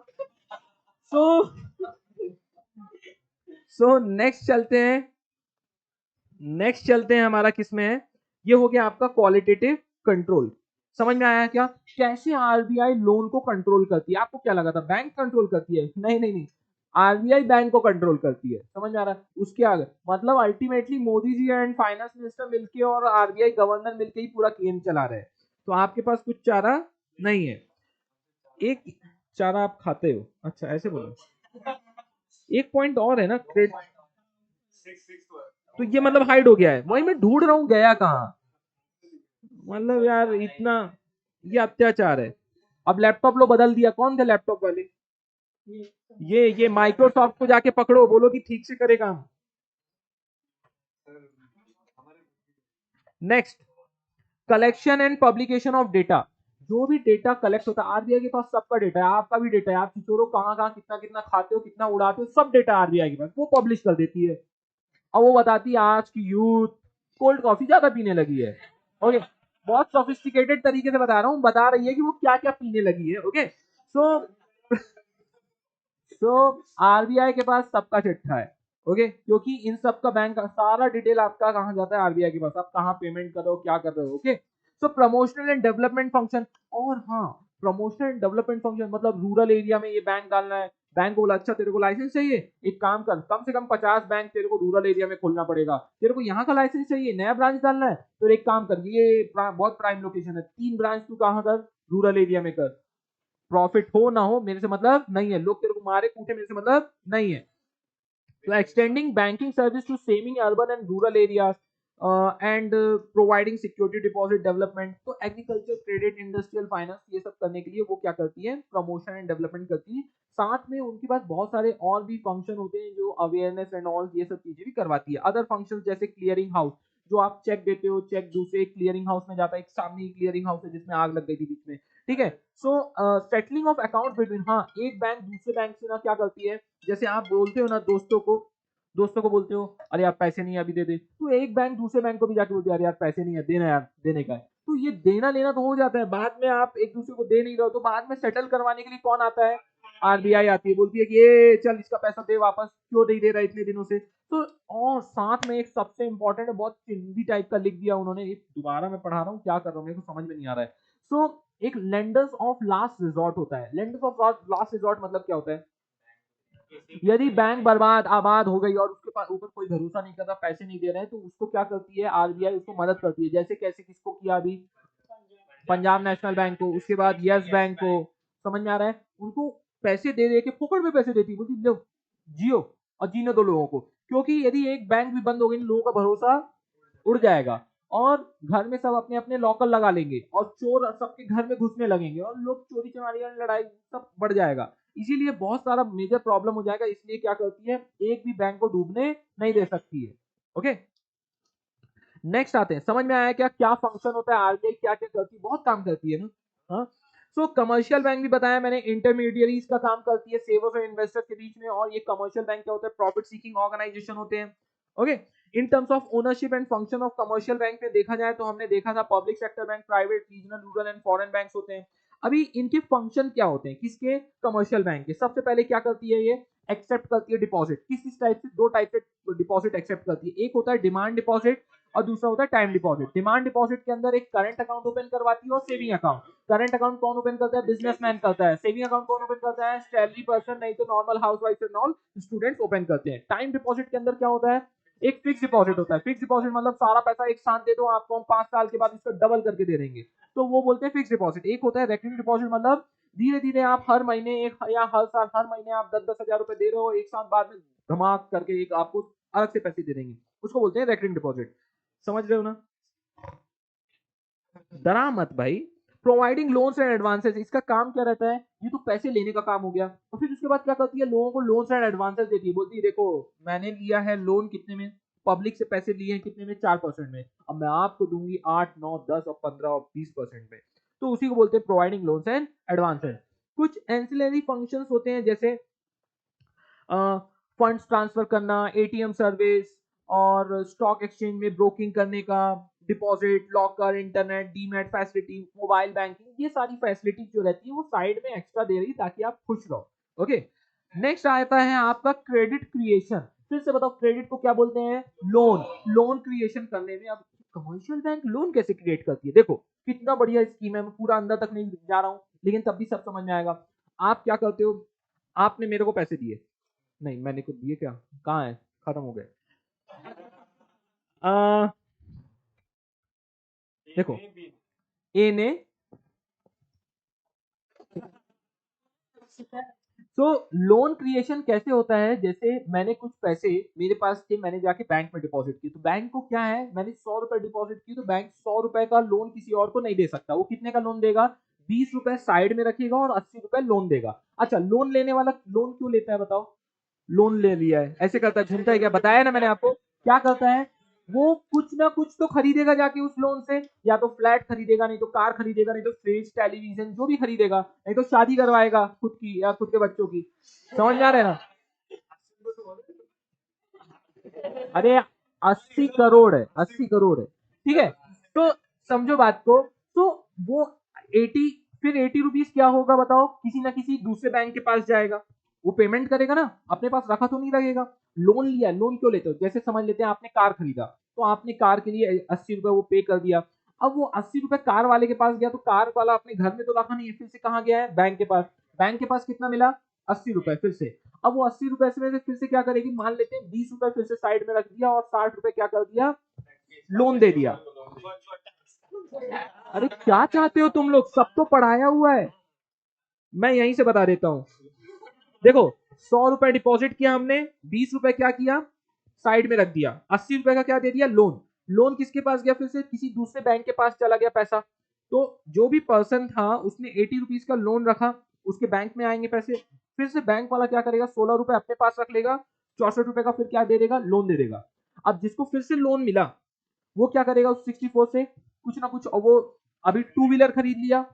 सो नेक्स्ट चलते हैं हमारा किस में है, ये हो गया आपका क्वालिटेटिव कंट्रोल। समझ में आया क्या, कैसे आरबीआई लोन को कंट्रोल करती है। आपको क्या लगा था बैंक कंट्रोल करती है? नहीं नहीं नहीं, आरबीआई बैंक को कंट्रोल करती है। समझ में आ रहा है? उसके आगे मतलब ultimately Modi ji and finance minister मिलके और आरबीआई गवर्नर मिलके ही पूरा गेम चला रहे हैं। तो आपके पास कुछ चारा नहीं है। एक चारा आप खाते हो, अच्छा ऐसे बोलो। एक पॉइंट और है ना, तो ये मतलब हाइड हो गया है, वही मैं ढूंढ रहा हूँ गया कहाँ। मतलब यार इतना ये अत्याचार है। अब लैपटॉप लो बदल दिया, कौन थे लैपटॉप वाले? ये माइक्रोसॉफ्ट को जाके पकड़ो, बोलो कि ठीक से करे काम। Next, collection and publication of data. जो भी डेटा कलेक्ट होता है आरबीआई के पास सबका डेटा है, आपका भी डेटा है, आप किशोरों कहाँ कहाँ कितना कितना खाते हो कितना उड़ाते हो, सब डेटा आरबीआई के पास, वो पब्लिश कर देती है। और वो बताती है आज की यूथ कोल्ड कॉफी ज्यादा पीने लगी है। ओके, बहुत सोफिस्टिकेटेड तरीके से बता रहा हूँ, बता रही है कि वो क्या क्या पीने लगी है। ओके, सो तो आरबीआई के पास सबका चिट्ठा है। ओके, क्योंकि इन सब का बैंक का सारा डिटेल आपका कहाँ जाता है, आरबीआई के पास, आप कहाँ पेमेंट कर रहे हो क्या कर रहे हो। Okay, so promotional and development function. और हाँ, प्रमोशनल एंड डेवलपमेंट फंक्शन मतलब रूरल एरिया में ये बैंक डालना है, बैंक बोला अच्छा तेरे को लाइसेंस चाहिए, एक काम कर कम से कम 50 बैंक तेरे को रूरल एरिया में खोलना पड़ेगा, तेरे को यहाँ का लाइसेंस चाहिए, नया ब्रांच डालना है, तो एक काम कर, ये बहुत प्राइम लोकेशन है, 3 ब्रांच तू कहाँ कर, रूरल एरिया में कर। प्रॉफिट हो ना हो मेरे से मतलब नहीं है, लोग तेरे को मारे कूटे मेरे से मतलब नहीं है। तो extending banking service to semi urban and rural areas and providing security deposit development. तो एग्रीकल्चर क्रेडिट इंडस्ट्रियल फाइनेंस ये सब करने के लिए वो क्या करती है, प्रमोशन एंड डेवलपमेंट करती है। साथ में उनके पास बहुत सारे और भी फंक्शन होते हैं जो अवेयरनेस एंड ऑल ये सब चीजें भी करवाती है। अदर फंक्शन जैसे क्लियरिंग हाउस, जो आप चेक देते हो, चेक दूसरे क्लियरिंग हाउस में जाता है, एक सामने ही क्लियरिंग हाउस है जिसमें आग लग गई थी बीच में, ठीक है। सो सेटलिंग ऑफ अकाउंट बिटवीन, हाँ एक बैंक दूसरे बैंक से ना क्या करती है, जैसे आप बोलते हो ना दोस्तों को बोलते हो अरे यार पैसे नहीं है अभी दे दे, तो एक बैंक दूसरे बैंक को भी जाके बोलते है यार पैसे नहीं है देना यार, देने का है। तो ये देना लेना तो हो जाता है, बाद में आप एक दूसरे को दे नहीं रहे हो तो बाद में सेटल करवाने के लिए कौन आता है, आरबीआई आती है, बोलती है कि ये चल इसका पैसा दे वापस, क्यों नहीं दे रहा इतने दिनों से। तो और साथ में एक सबसे इंपॉर्टेंट है, बहुत चिंदी टाइप का लिख दिया उन्होंने, दोबारा मैं पढ़ा रहा हूँ क्या कर रहा हूँ मेरे को समझ में नहीं आ रहा है। सो एक लेंडर्स ऑफ लास्ट रिजॉर्ट होता है। लेंडर्स ऑफ लास्ट रिजॉर्ट मतलब क्या होता है, यदि बैंक बर्बाद आबाद हो गई और उसके पास ऊपर कोई भरोसा नहीं कर रहा, पैसे नहीं दे रहे हैं, तो उसको क्या करती है आरबीआई, उसको मदद करती है। जैसे कैसे किसको किया अभी, पंजाब नेशनल बैंक को, उसके बाद यस बैंक को। समझ में आ रहा है, उनको पैसे दे दे के फोकट में पैसे देती, बोलती लो जियो और जीने दो लोगों को। क्योंकि यदि एक बैंक भी बंद हो गई लोगों का भरोसा उड़ जाएगा और घर में सब अपने अपने लॉकर लगा लेंगे और चोर सबके घर में घुसने लगेंगे और लोग चोरी चमारी लड़ाई सब बढ़ जाएगा। इसीलिए बहुत सारा मेजर प्रॉब्लम हो जाएगा, इसलिए क्या करती है एक भी बैंक को डूबने नहीं दे सकती है। ओके, नेक्स्ट आते हैं, समझ में आया क्या क्या फंक्शन होता है आरबीआई क्या क्या करती है, बहुत काम करती है ना। हाँ, सो कमर्शियल बैंक भी बताया मैंने, इंटरमीडियरीज का काम करती है सेवर्स और इन्वेस्टर्स के बीच में। और ये कमर्शियल बैंक क्या होता है, प्रॉफिट सीकिंग ऑर्गेनाइजेशन होते हैं। Okay, in terms of ownership and function of commercial bank में देखा जाए तो हमने देखा था public sector bank, private, regional, rural and foreign banks होते हैं। अभी इनके फंक्शन क्या होते हैं किसके, कमर्शियल बैंक के। सबसे पहले क्या करती है ये, एक्सेप्ट करती है डिपॉजिट। किस टाइप से, दो टाइप से डिपॉजिट एक्सेप्ट करती है, एक होता है डिमांड डिपॉजिट और दूसरा होता है टाइम डिपॉजिट। डिमांड डिपॉजिट के अंदर एक करंट अकाउंट ओपन करवाती है और सेविंग अकाउंट। करंट अकाउंट कौन ओपन करता है? बिजनेसमैन करता है। सेविंग अकाउंट कौन ओपन करता है? सैलरी पर्सन, नहीं तो नॉर्मल हाउसवाइफ और नॉन स्टूडेंट्स ओपन करते हैं। टाइम डिपॉजिट के अंदर क्या होता है? एक फिक्स डिपॉजिट होता है। फिक्स डिपॉजिट मतलब सारा पैसा एक साथ दे दो, आपको हम 5 साल के बाद इसको डबल करके दे देंगे, तो वो बोलते हैं फिक्स डिपॉजिट। एक होता है रेकरिंग डिपॉजिट, मतलब धीरे धीरे आप हर महीने एक या हर साल हर महीने आप 10-10 हजार रुपए दे रहे हो, एक साथ बाद में धमाक करके एक आपको अलग से पैसे दे देंगे, उसको बोलते हैं रेकरिंग डिपॉजिट। समझ रहे हो ना? डरा मत भाई। प्रोवाइडिंग लोन्स एंड एडवांसेस, इसका काम क्या रहता है? ये तो पैसे लेने का काम हो गया, और फिर उसके बाद क्या करती है? लोगों को लोन्स एंड एडवांसेस देती है। बोलती है देखो मैंने लिया है लोन कितने में, पब्लिक से पैसे लिए हैं कितने में? 4% में। अब मैं आपको दूंगी 8, 9, 10 और 15 और 20% में। तो उसी को बोलते हैं प्रोवाइडिंग लोन्स एंड एडवांसेस। कुछ एंसिलरी फंक्शंस होते हैं, जैसे फंड्स ट्रांसफर करना, एटीएम सर्विस, और स्टॉक एक्सचेंज में ब्रोकिंग करने का, deposit, locker, internet, demat facility, mobile banking, ये सारी फैसिलिटी जो रहती है वो साइड में एक्स्ट्रा दे रही है ताकि आप खुश रहो। ओके, नेक्स्ट आता है आपका क्रेडिट क्रिएशन। फिर से बताओ क्रेडिट को क्या बोलते हैं? लोन। लोन क्रिएशन करने में, अब कमर्शियल बैंक लोन कैसे क्रिएट करती है? देखो कितना बढ़िया स्कीम है, मैं पूरा अंदर तक नहीं जा रहा हूं, लेकिन तब भी सब समझ में आएगा। आप क्या करते हो? आपने मेरे को पैसे दिए, नहीं मैंने कुछ दिए क्या? कहाँ है? खत्म हो गए। आ, देखो ए ने, तो लोन क्रिएशन कैसे होता है? जैसे मैंने कुछ पैसे मेरे पास थे, मैंने जाके बैंक में डिपॉजिट किए, तो बैंक को क्या है, मैंने 100 रुपए डिपॉजिट किए, तो बैंक 100 रुपए का लोन किसी और को नहीं दे सकता। वो कितने का लोन देगा? 20 रुपए साइड में रखेगा और 80 रुपए लोन देगा। अच्छा, लोन लेने वाला लोन क्यों लेता है बताओ? लोन ले लिया है, ऐसे करता है, झूमता है क्या? बताया ना मैंने आपको। क्या करता है? वो कुछ ना कुछ तो खरीदेगा जाके उस लोन से, या तो फ्लैट खरीदेगा, नहीं तो कार खरीदेगा, नहीं तो फ्रिज, टेलीविजन, जो भी खरीदेगा, नहीं तो शादी करवाएगा खुद की या खुद के बच्चों की। समझ में आ रहा है ना? अरे 80 करोड़ है, 80 करोड़ है, ठीक है। तो समझो बात को। तो वो 80, फिर 80 रुपीज क्या होगा बताओ? किसी ना किसी दूसरे बैंक के पास जाएगा, वो पेमेंट करेगा ना, अपने पास रखा तो नहीं लगेगा। लोन लिया, लोन क्यों लेते हो? जैसे समझ लेते हैं आपने कार खरीदा, तो आपने कार के लिए 80 रुपए वो पे कर दिया। अब वो 80 रुपए कार वाले के पास गया, तो कार वाला अपने घर में तो रखा नहीं है, फिर से कहाँ गया है? बैंक के पास। बैंक के पास कितना मिला? 80 रुपए फिर से। अब वो 80 रुपए से फिर से क्या करेगी? मान लेते हैं 20 रुपए फिर से साइड में रख दिया, और 60 रुपए क्या कर दिया? लोन दे दिया। अरे क्या चाहते हो तुम लोग? सब तो पढ़ाया हुआ है, मैं यहीं से बता देता हूँ। देखो 100 रुपए डिपॉजिट किया हमने, 20 रुपए क्या किया? साइड में रख दिया। 80 रुपए का क्या दे दिया? लोन। लोन किसके पास गया? फिर से किसी दूसरे बैंक के पास चला गया पैसा। तो जो भी पर्सन था उसने 80 रुपीज का लोन रखा, उसके बैंक में आएंगे पैसे, फिर से बैंक वाला क्या करेगा? 16 रुपए अपने पास रख लेगा, 64 रुपए का फिर क्या दे देगा? लोन दे देगा। अब जिसको फिर से लोन मिला, वो क्या करेगा? उस 64 से कुछ ना कुछ, और वो अभी टू व्हीलर खरीद लिया।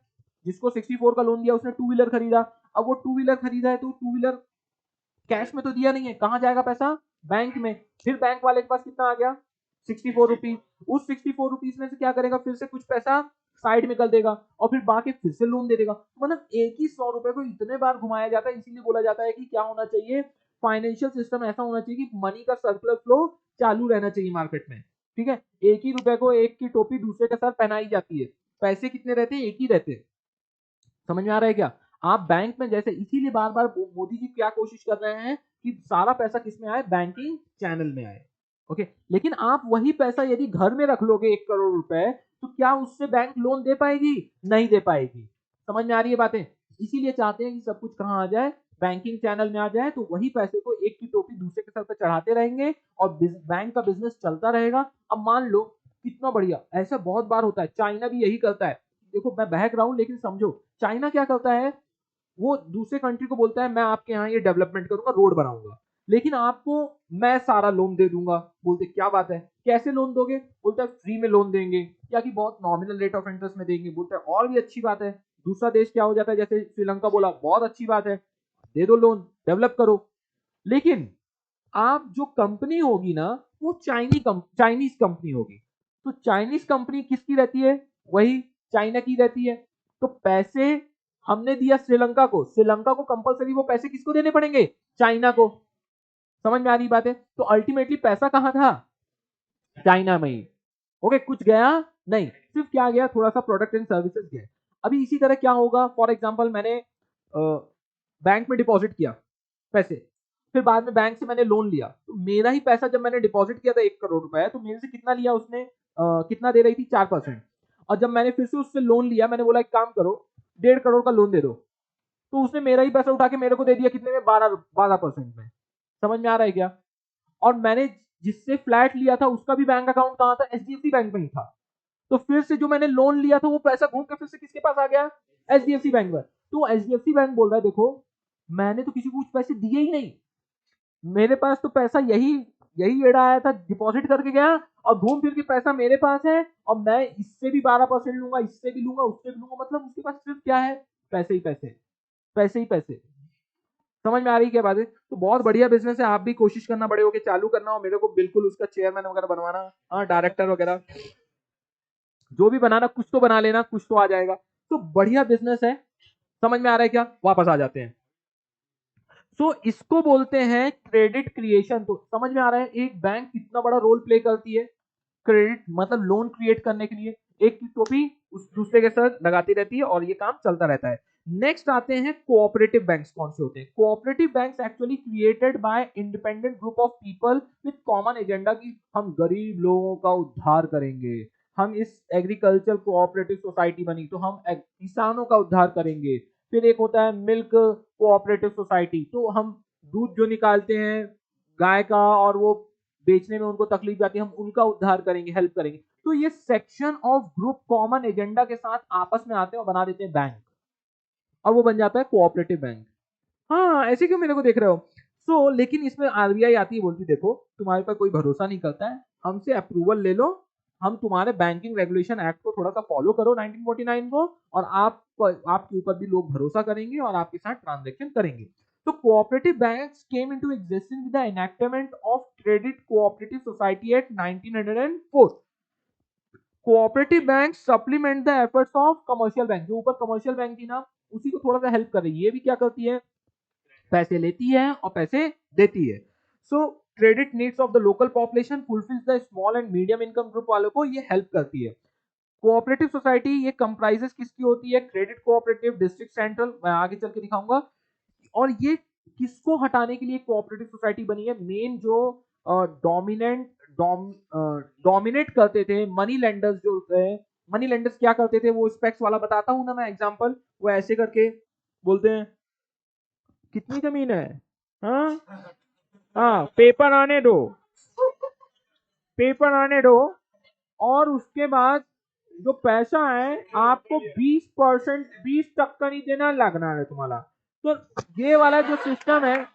जिसको 64 का लोन दिया उसने टू व्हीलर खरीदा। अब वो टू व्हीलर खरीदा है, तो टू व्हीलर कैश में तो दिया नहीं है, कहाँ जाएगा पैसा? बैंक में। फिर बैंक वाले के पास कितना आ गया? 64 रुपीज। उस 64 रुपीज में से क्या करेगा? फिर से कुछ पैसा साइड में कर देगा, और फिर बाकी फिर से लोन दे देगा। मतलब एक ही 100 रुपए को इतने बार घुमाया जाता है, इसीलिए बोला जाता है कि क्या होना चाहिए? फाइनेंशियल सिस्टम ऐसा होना चाहिए कि मनी का सर्कुलर फ्लो चालू रहना चाहिए मार्केट में। ठीक है, एक ही रुपए को एक की टोपी दूसरे के साथ पहनाई जाती है। पैसे कितने रहते हैं? एक ही रहते हैं। समझ में आ रहा है क्या? आप बैंक में, जैसे इसीलिए बार बार मोदी जी क्या कोशिश कर रहे हैं कि सारा पैसा किस में आए? बैंकिंग चैनल में आए। ओके, लेकिन आप वही पैसा यदि घर में रख लोगे 1 करोड़ रुपए, तो क्या उससे बैंक लोन दे पाएगी? नहीं दे पाएगी। समझ में आ रही है बातें? इसीलिए चाहते हैं कि सब कुछ कहाँ आ जाए? बैंकिंग चैनल में आ जाए, तो वही पैसे को एक की टोपी दूसरे के सर पे चढ़ाते रहेंगे, और बैंक का बिजनेस चलता रहेगा। अब मान लो कितना बढ़िया, ऐसा बहुत बार होता है, चाइना भी यही करता है। देखो मैं बहक रहा हूं, लेकिन समझो चाइना क्या करता है? वो दूसरे कंट्री को बोलता है मैं आपके यहाँ ये डेवलपमेंट करूंगा, रोड बनाऊंगा, लेकिन आपको मैं सारा लोन दे दूंगा। बोलते क्या बात है, कैसे लोन दोगे? बोलता है फ्री में लोन देंगे, या कि बहुत नॉमिनल रेट ऑफ इंटरेस्ट में देंगे। बोलता है और भी अच्छी बात है। दूसरा देश क्या हो जाता है, जैसे श्रीलंका बोला, बहुत अच्छी बात है, दे दो लोन, डेवलप करो। लेकिन आप जो कंपनी होगी ना, वो चाइनीज कंपनी होगी। तो चाइनीज कंपनी किसकी रहती है? वही चाइना की रहती है। तो पैसे हमने दिया श्रीलंका को, श्रीलंका को कंपलसरी वो पैसे किसको देने पड़ेंगे? चाइना को। समझ में आ रही बात है? तो अल्टीमेटली पैसा कहां था? चाइना में ही। ओके, कुछ गया नहीं, सिर्फ क्या गया, थोड़ा सा प्रोडक्ट एंड सर्विसेज गए। अभी इसी तरह क्या होगा, फॉर एग्जांपल मैंने बैंक में डिपॉजिट किया पैसे, फिर बाद में बैंक से मैंने लोन लिया, तो मेरा ही पैसा जब मैंने डिपॉजिट किया था 1 करोड़ रुपए, तो मेरे से कितना लिया उसने, कितना दे रही थी, 4%। और जब मैंने फिर से उससे लोन लिया, मैंने बोला एक काम करो 1.5 करोड़ का लोन दे दो, तो उसने मेरा ही पैसा उठा के मेरे को दे दिया कितने में, 12% में। समझ में आ रहा है क्या? और मैंने जिससे फ्लैट लिया था उसका भी बैंक अकाउंट कहाँ था, एचडीएफसी बैंक में ही था। तो फिर से जो मैंने लोन लिया था वो पैसा घूम के फिर से किसके पास आ गया, एचडीएफसी बैंक में। तो एचडीएफसी बैंक बोल रहा है देखो, मैंने तो किसी को कुछ पैसे दिए ही नहीं, मेरे पास तो पैसा यही यही एड़ा आया था, डिपॉजिट करके गया, और घूम फिर के पैसा मेरे पास है, और मैं इससे भी 12% लूंगा, इससे भी लूंगा, उससे भी लूंगा, मतलब उसके पास सिर्फ क्या है, पैसे ही पैसे, पैसे ही पैसे। समझ में आ रही है क्या बात है? तो बहुत बढ़िया बिजनेस है, आप भी कोशिश करना बड़े होके चालू करना, और मेरे को बिल्कुल उसका चेयरमैन वगैरह बनवाना, हाँ डायरेक्टर वगैरह जो भी बनाना, कुछ तो बना लेना, कुछ तो आ जाएगा। तो बढ़िया बिजनेस है। समझ में आ रहा है क्या? वापस आ जाते हैं। तो इसको बोलते हैं क्रेडिट क्रिएशन। तो समझ में आ रहा है एक बैंक कितना बड़ा रोल प्ले करती है क्रेडिट, मतलब लोन क्रिएट करने के लिए, एक की टोपी उस दूसरे के साथ लगाती रहती है और ये काम चलता रहता है। नेक्स्ट आते हैं कोऑपरेटिव बैंक्स। कौन से होते हैं cooperative banks? Actually created by independent group of people with common agenda, की हम गरीब लोगों का उद्धार करेंगे, हम इस एग्रीकल्चर कोऑपरेटिव सोसाइटी बनी तो हम किसानों का उद्धार करेंगे। फिर एक होता है मिल्क कोऑपरेटिव सोसाइटी, तो हम दूध जो निकालते हैं गाय का और वो बेचने में उनको तकलीफ जाती है, हम उनका उद्धार करेंगे, हेल्प करेंगे। तो ये section of group common agenda के साथ आपस में आते हैं और बना देते हैं बैंक, और वो बन जाता है कोऑपरेटिव बैंक। हाँ, ऐसे क्यों मेरे को देख रहे हो? लेकिन इसमें आरबीआई आती है, बोलती देखो तुम्हारे पर कोई भरोसा नहीं करता है, हमसे अप्रूवल ले लो, हम तुम्हारे बैंकिंग रेगुलेशन एक्ट को थोड़ा सा फॉलो करो 1949 को, और आपके ऊपर भी लोग भरोसा करेंगे और आपके साथ ट्रांजेक्शन करेंगे। तो cooperative banks came into existence with the enactment of credit cooperative society act 1904। Cooperative bank supplement the efforts of commercial bank. जो ऊपर कमर्शियल बैंक थी ना, उसी को थोड़ा सा हेल्प कर रही है। ये भी क्या करती है, पैसे लेती है और पैसे देती है। सो credit needs of the local population, fulfils the small and medium income group वालों को ये हेल्प करती है। कोऑपरेटिव सोसाइटी ये कंप्राइजेस किसकी होती है, क्रेडिट कोऑपरेटिव, डिस्ट्रिक्ट, सेंट्रल, मैं आगे चल के दिखाऊंगा। और ये किसको हटाने के लिए कोऑपरेटिव सोसाइटी बनी है, मेन जो डोमिनेंट डोमिनेट करते थे मनी लेंडर्स जो होते हैं। मनी लेंडर्स क्या करते थे, वो स्पेक्स वाला बताता हूं ना मैं एग्जांपल, वो ऐसे करके बोलते हैं कितनी जमीन है, हाँ हाँ पेपर आने दो, पेपर आने दो, और उसके बाद जो पैसा है आपको 20%, 20% नहीं देना, लगना है तुम्हारा। तो ये वाला जो सिस्टम है,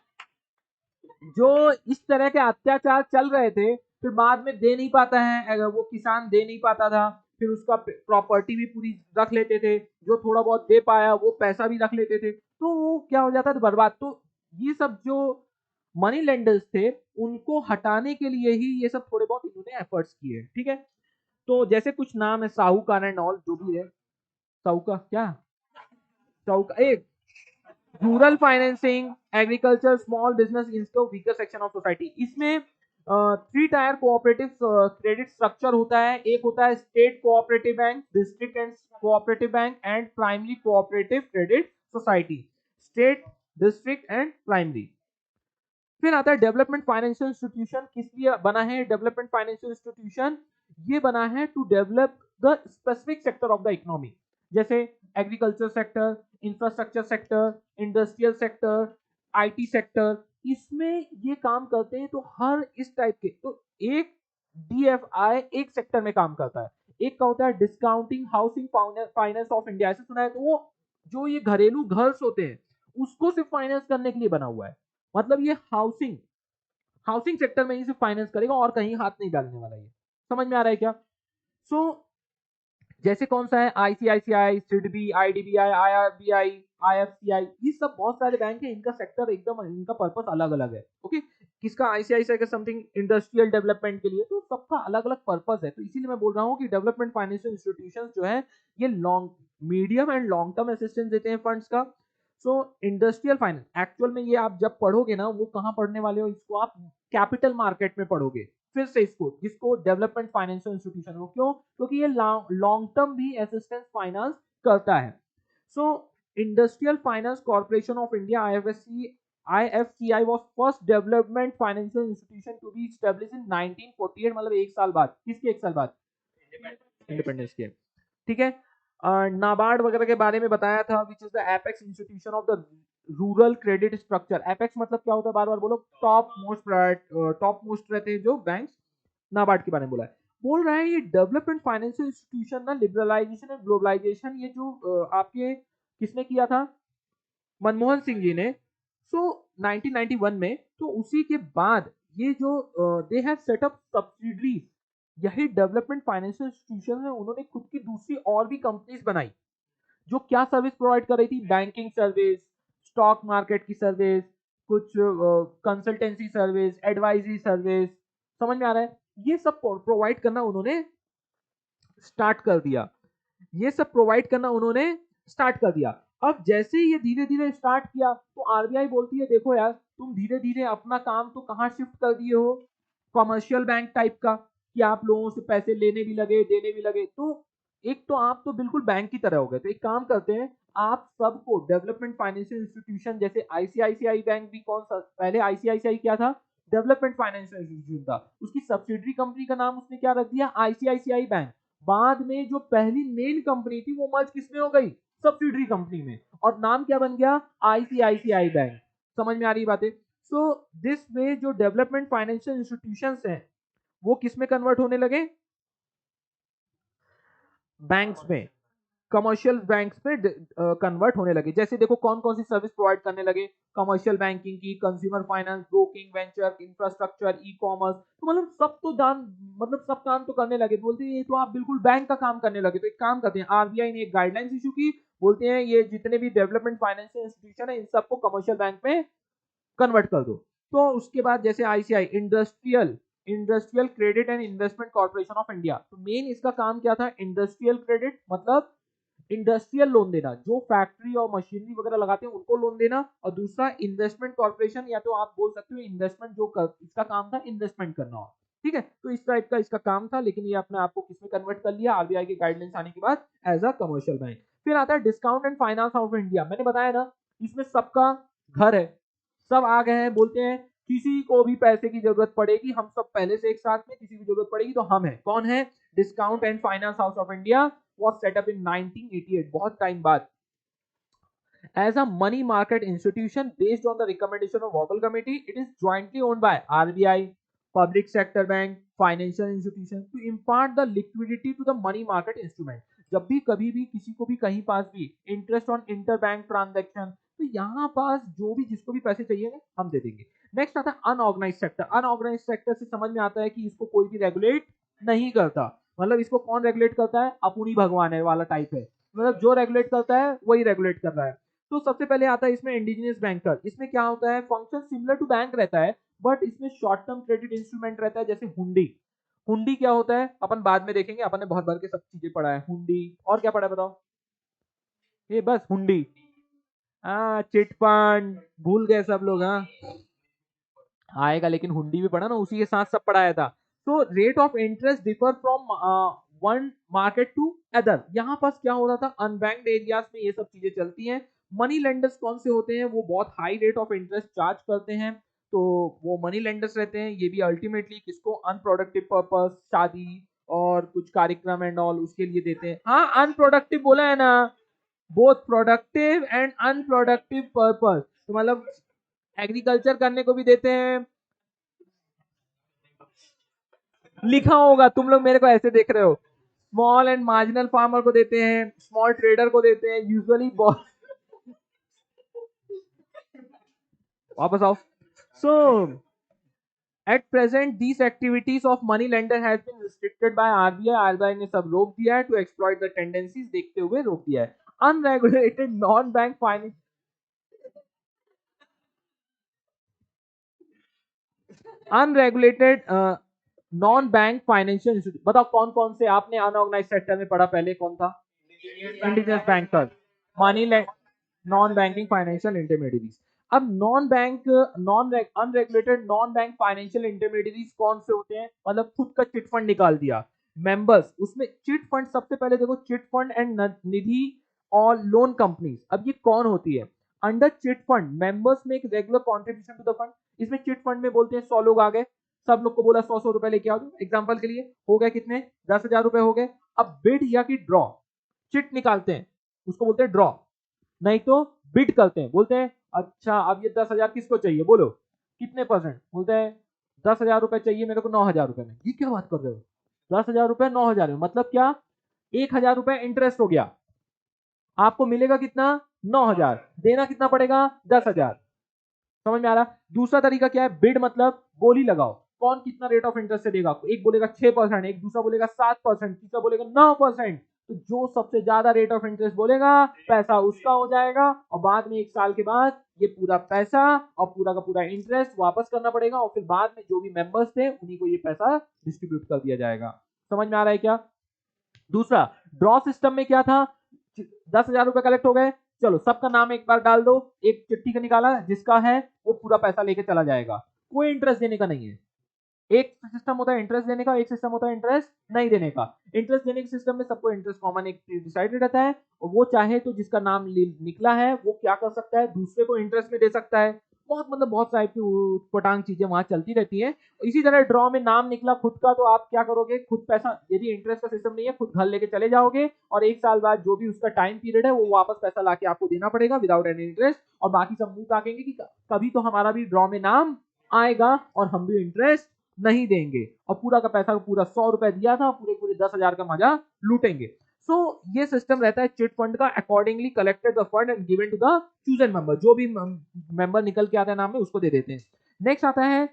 जो इस तरह के अत्याचार चल रहे थे, फिर बाद में दे नहीं पाता है, अगर वो किसान दे नहीं पाता था, फिर उसका प्रॉपर्टी भी पूरी रख लेते थे, जो थोड़ा बहुत दे पाया वो पैसा भी रख लेते थे, तो वो क्या हो जाता था, बर्बाद। तो ये सब जो मनी लेंडर्स थे उनको हटाने के लिए ही ये सब थोड़े बहुत इन्होंने एफर्ट्स किए, ठीक है। तो जैसे कुछ नाम है, साहूकार एंड ऑल, जो भी है, साहूका क्या, साहूका एक rural financing, agriculture, small business, इसको वीकर सेक्शन ऑफ सोसाइटी। इसमें 3 टायर कोऑपरेटिव क्रेडिट स्ट्रक्चर होता है। एक होता है state cooperative bank, district and cooperative bank, and primary cooperative credit society. State, district and primary. फिर आता है डेवलपमेंट फाइनेंशियल इंस्टीट्यूशन। किस लिए बना है डेवलपमेंट फाइनेंशियल इंस्टीट्यूशन? ये बना है to develop the specific sector of the economy, जैसे agriculture sector, infrastructure sector, industrial sector, IT sector, इसमें ये काम करते हैं। तो हर इस टाइप के, तो एक डीएफआई एक सेक्टर में काम करता है। एक का होता है discounting housing finance of India, ऐसे सुना है? तो वो जो ये घरेलू घर होते हैं उसको सिर्फ फाइनेंस करने के लिए बना हुआ है। मतलब ये हाउसिंग हाउसिंग सेक्टर में ही सिर्फ फाइनेंस करेगा और कहीं हाथ नहीं डालने वाला। ये समझ में आ रहा है क्या? सो जैसे कौन सा है, आईसीआईसीआई, सिडबी, आईडीबीआई, आईआरबीआई, आईएफसीआई, ये सब बहुत सारे बैंक है, इनका सेक्टर एकदम, इनका पर्पस अलग अलग है। ओके, किसका आईसीआईसीआई का समथिंग इंडस्ट्रियल डेवलपमेंट के लिए, तो सबका अलग अलग पर्पस है। तो इसीलिए मैं बोल रहा हूँ कि डेवलपमेंट फाइनेंशियल इंस्टीट्यूशंस जो है ये long, medium and long term assistance देते हैं फंड्स का। सो इंडस्ट्रियल फाइनेंस एक्चुअल में ये आप जब पढ़ोगे ना, वो कहाँ पढ़ने वाले हो, इसको आप कैपिटल मार्केट में पढ़ोगे फिर से इसको, जिसको डेवलपमेंट फाइनेंशियल इंस्टीट्यूशन हो। क्यों? क्योंकि ये लॉन्ग टर्म भी असिस्टेंस फाइनेंस करता है। सो industrial finance corporation of India IFCI was first development financial institution to be established in 1948, मतलब एक साल बाद। किसके एक साल बाद? इंडिपेंडेंस के। ठीक है। नाबार्ड वगैरह के बारे में बताया था, which is the apex institution of the rural credit structure. Apex मतलब क्या होता है, बार बार बोलो। टॉप मोस्ट रहते हैं जो बैंक। नाबार्ड के बारे में बोला है। बोल रहा है ये डेवलपमेंट फाइनेंशियल इंस्टीट्यूशन ना, लिबरलाइजेशन एंड ग्लोबलाइजेशन, ये जो आपके किसने किया था, मनमोहन सिंह जी ने। सो 1991 में, तो उसी के बाद ये जो they have set up subsidiaries, यही डेवलपमेंट फाइनेंशियल इंस्टीट्यूशन है, उन्होंने खुद की दूसरी और भी कंपनीज बनाई जो क्या सर्विस प्रोवाइड कर रही थी, बैंकिंग सर्विस, स्टॉक मार्केट की सर्विस, कुछ कंसल्टेंसी सर्विस, एडवाइजरी सर्विस। समझ में आ रहा है? ये सब प्रोवाइड करना उन्होंने स्टार्ट कर दिया। ये सब प्रोवाइड करना उन्होंने स्टार्ट कर दिया। अब जैसे ये धीरे धीरे स्टार्ट किया, तो आरबीआई बोलती है देखो यार, तुम धीरे धीरे अपना काम तो कहाँ शिफ्ट कर दिए हो, कमर्शियल बैंक टाइप का, कि आप लोगों से पैसे लेने भी लगे, देने भी लगे। तो एक तो आप तो बिल्कुल बैंक की तरह हो गए। तो एक काम करते हैं, आप सबको डेवलपमेंट फाइनेंशियल इंस्टीट्यूशन, जैसे आईसीआईसीआई बैंक भी, कौन सा पहले आईसीआईसीआई क्या था, डेवलपमेंट फाइनेंशियल इंस्टीट्यूशन था, उसकी सब्सिडरी कंपनी का नाम उसने क्या रख दिया, आईसीआईसीआई बैंक। बाद में जो पहली मेन कंपनी थी वो मर्ज किसमें हो गई, सब्सिडरी कंपनी में, और नाम क्या बन गया, आईसीआईसीआई बैंक। समझ में आ रही बातें? सो दिस वे जो डेवलपमेंट फाइनेंशियल इंस्टीट्यूशंस हैं वो किस में कन्वर्ट होने लगे, बैंक्स में, कमर्शियल बैंक्स में कन्वर्ट होने लगे। जैसे देखो कौन कौन सी सर्विस प्रोवाइड करने लगे, कमर्शियल बैंकिंग की, consumer finance, broking, venture, infrastructure, e commerce. तो मतलब सब तो सब काम तो करने लगे। बोलते हैं ये तो आप बिल्कुल बैंक का काम करने लगे। तो एक काम करते हैं, आरबीआई ने एक गाइडलाइंस इशू की, बोलते हैं ये जितने भी डेवलपमेंट फाइनेंशियल इंस्टीट्यूशन है इन सबको कमर्शियल बैंक में कन्वर्ट कर दो। तो उसके बाद जैसे ICI, industrial credit and investment corporation of India, तो मेन इसका काम क्या था, इंडस्ट्रियल क्रेडिट मतलब इंडस्ट्रियल लोन देना, जो फैक्ट्री और मशीनरी वगैरह लगाते हैं उनको लोन देना, और दूसरा इन्वेस्टमेंट कॉर्पोरेशन, या तो आप बोल सकते हो इन्वेस्टमेंट, इसका काम था इन्वेस्टमेंट करना हो। ठीक है, तो इस टाइप का इसका काम था, लेकिन ये अपने आप को किसमें कन्वर्ट कर लिया, आरबीआई के गाइडलाइंस आने के बाद, एज अ कमर्शियल बैंक। फिर आता है discount and finance of India. मैंने बताया ना, इसमें सबका घर है, सब आ गए हैं। बोलते हैं किसी को भी पैसे की जरूरत पड़ेगी, हम सब पहले से एक साथ में, किसी की जरूरत पड़ेगी तो हम है। कौन है? Discount and finance house of India was set up in 1988, बहुत टाइम बाद, as a money market institution based on the recommendation of Wobble Committee. It is jointly owned by RBI, public sector bank, financial institutions to impart the liquidity to the money market instrument. जब भी कभी भी किसी को भी कहीं पास भी interest on inter bank transaction, तो यहाँ पास जो भी जिसको भी पैसे चाहिए हम दे देंगे। नेक्स्ट आता है अनऑर्गेनाइज सेक्टर। अनऑर्गेनाइज सेक्टर से समझ में आता है कि इसको कोई भी रेगुलेट नहीं करता, मतलब इसको कौन रेगुलेट करता है, अपुनी भगवान है वाला टाइप है, मतलब जो रेगुलेट करता है वही रेगुलेट कर रहा है। तो सबसे पहले आता है इसमें इंडिजिनियस बैंकर। इसमें क्या होता है, फंक्शन सिमिलर टू बैंक रहता है, बट इसमें शॉर्ट टर्म क्रेडिट इंस्ट्रूमेंट रहता है, जैसे हुंडी। हुंडी क्या होता है अपन बाद में देखेंगे, अपन ने बहुत बार के सब चीजें पढ़ा है। हुंडी और क्या पढ़ा है बताओ, ये बस हुंडी। हाँ, चिट फंड भूल गए सब लोग। हाँ आएगा, लेकिन हुंडी भी पढ़ा ना, उसी के साथ सब पढ़ाया था। तो rate of interest differ from one market to other. यहाँ पास क्या हो रहा था, अनबैंक्ड एरियाज में ये सब चीजें चलती हैं। मनी लेंडर्स कौन से होते हैं, वो बहुत high rate of interest charge करते हैं, तो वो मनी लेंडर्स रहते हैं। ये भी अल्टीमेटली किसको, अनप्रोडक्टिव पर्पस, शादी और कुछ कार्यक्रम एंड ऑल, उसके लिए देते हैं। हाँ अनप्रोडक्टिव बोला है ना, both productive and unproductive purpose, तो मतलब एग्रीकल्चर करने को भी देते हैं। लिखा होगा, तुम लोग मेरे को ऐसे देख रहे हो, स्मॉल एंड मार्जिनल फार्मर को देते हैं, स्मॉल ट्रेडर को देते हैं यूजुअली। वापस आओ। So at present these activities of money lender has been restricted by RBI। RBI ने सब रोक दिया है, टू एक्सप्लॉइट द टेंडेंसीज देखते हुए रोक दिया है। Unregulated non bank finance, unregulated non bank financial institute, बताओ कौन कौन से आपने अनऑर्गेनाइज सेक्टर में पढ़ा, पहले कौन था, indigenous banker, money non banking financial intermediaries. अब unregulated non bank financial intermediaries कौन से होते हैं? मतलब खुद का चिट फंड निकाल दिया मेंबर्स, उसमें चिट फंड सबसे पहले देखो, चिट फंड एंड निधि और लोन कंपनीज। अब ये कौन होती है? Under chit fund members make regular contribution to the fund. इसमें चिट फंड में बोलते हैं 100 लोग आ गए, सब लोग को बोला 100 रुपए लेके आओ, एग्जांपल के लिए हो गए कितने, 10,000 रुपए हो गए। अब बिड या कि ड्रॉ, चिट निकालते हैं उसको बोलते हैं ड्रॉ, नहीं तो बिड करते हैं, बोलते हैं अच्छा अब ये 10,000 किसको चाहिए, बोलो कितने परसेंट, बोलते हैं 10,000 रुपए चाहिए मेरे को 9,000 रुपए में। ये क्या बात कर रहे हो, 10,000 रुपए 9,000 में, मतलब क्या, 1,000 रुपए इंटरेस्ट हो गया, आपको मिलेगा कितना, 9,000, देना कितना पड़ेगा, 10,000। समझ में आ रहा? दूसरा तरीका क्या है, बिड मतलब बोली लगाओ, कौन कितना रेट ऑफ इंटरेस्ट से देगा, एक बोलेगा 6%, एक दूसरा बोलेगा 7%, तीसरा बोलेगा 9%। तो जो सबसे ज्यादा रेट ऑफ इंटरेस्ट बोलेगा पैसा उसका हो जाएगा, और बाद में 1 साल के बाद ये पूरा पैसा और पूरा का पूरा इंटरेस्ट वापस करना पड़ेगा, और फिर बाद में जो भी मेंबर्स थे उन्हीं को ये पैसा डिस्ट्रीब्यूट कर दिया जाएगा। समझ में आ रहा है क्या? दूसरा ड्रॉ सिस्टम में क्या था, 10,000 रुपए कलेक्ट हो गए, चलो सबका नाम एक बार डाल दो, एक चिट्ठी का निकाला, जिसका है वो पूरा पैसा लेके चला जाएगा, कोई इंटरेस्ट देने का नहीं है। एक सिस्टम होता है इंटरेस्ट देने का, एक सिस्टम होता है इंटरेस्ट नहीं देने का। इंटरेस्ट देने के सिस्टम में सबको इंटरेस्ट कॉमन एक डिसाइडेड रहता है, और वो चाहे तो जिसका नाम निकला है वो क्या कर सकता है, दूसरे को इंटरेस्ट में दे सकता है। बहुत मतलब बहुत टाइप की उटपटांग चीजें वहां चलती रहती है। इसी तरह ड्रॉ में नाम निकला खुद का, तो आप क्या करोगे, खुद पैसा, यदि इंटरेस्ट का सिस्टम नहीं है खुद घर लेके चले जाओगे, और 1 साल बाद जो भी उसका टाइम पीरियड है वो वापस पैसा लाके आपको देना पड़ेगा विदाउट एनी इंटरेस्ट, और बाकी सब मुंह ताकेंगे कि कभी तो हमारा भी ड्रॉ में नाम आएगा और हम भी इंटरेस्ट नहीं देंगे, और पूरा का पैसा पूरा 100 रुपए दिया था, पूरे पूरे 10,000 का मजा लूटेंगे। सो ये सिस्टम रहता है चिट फंड का, accordingly collected the fund and given to the chosen member, जो भी मेंबर निकल के आता है नाम में उसको दे देते हैं। नेक्स्ट आता है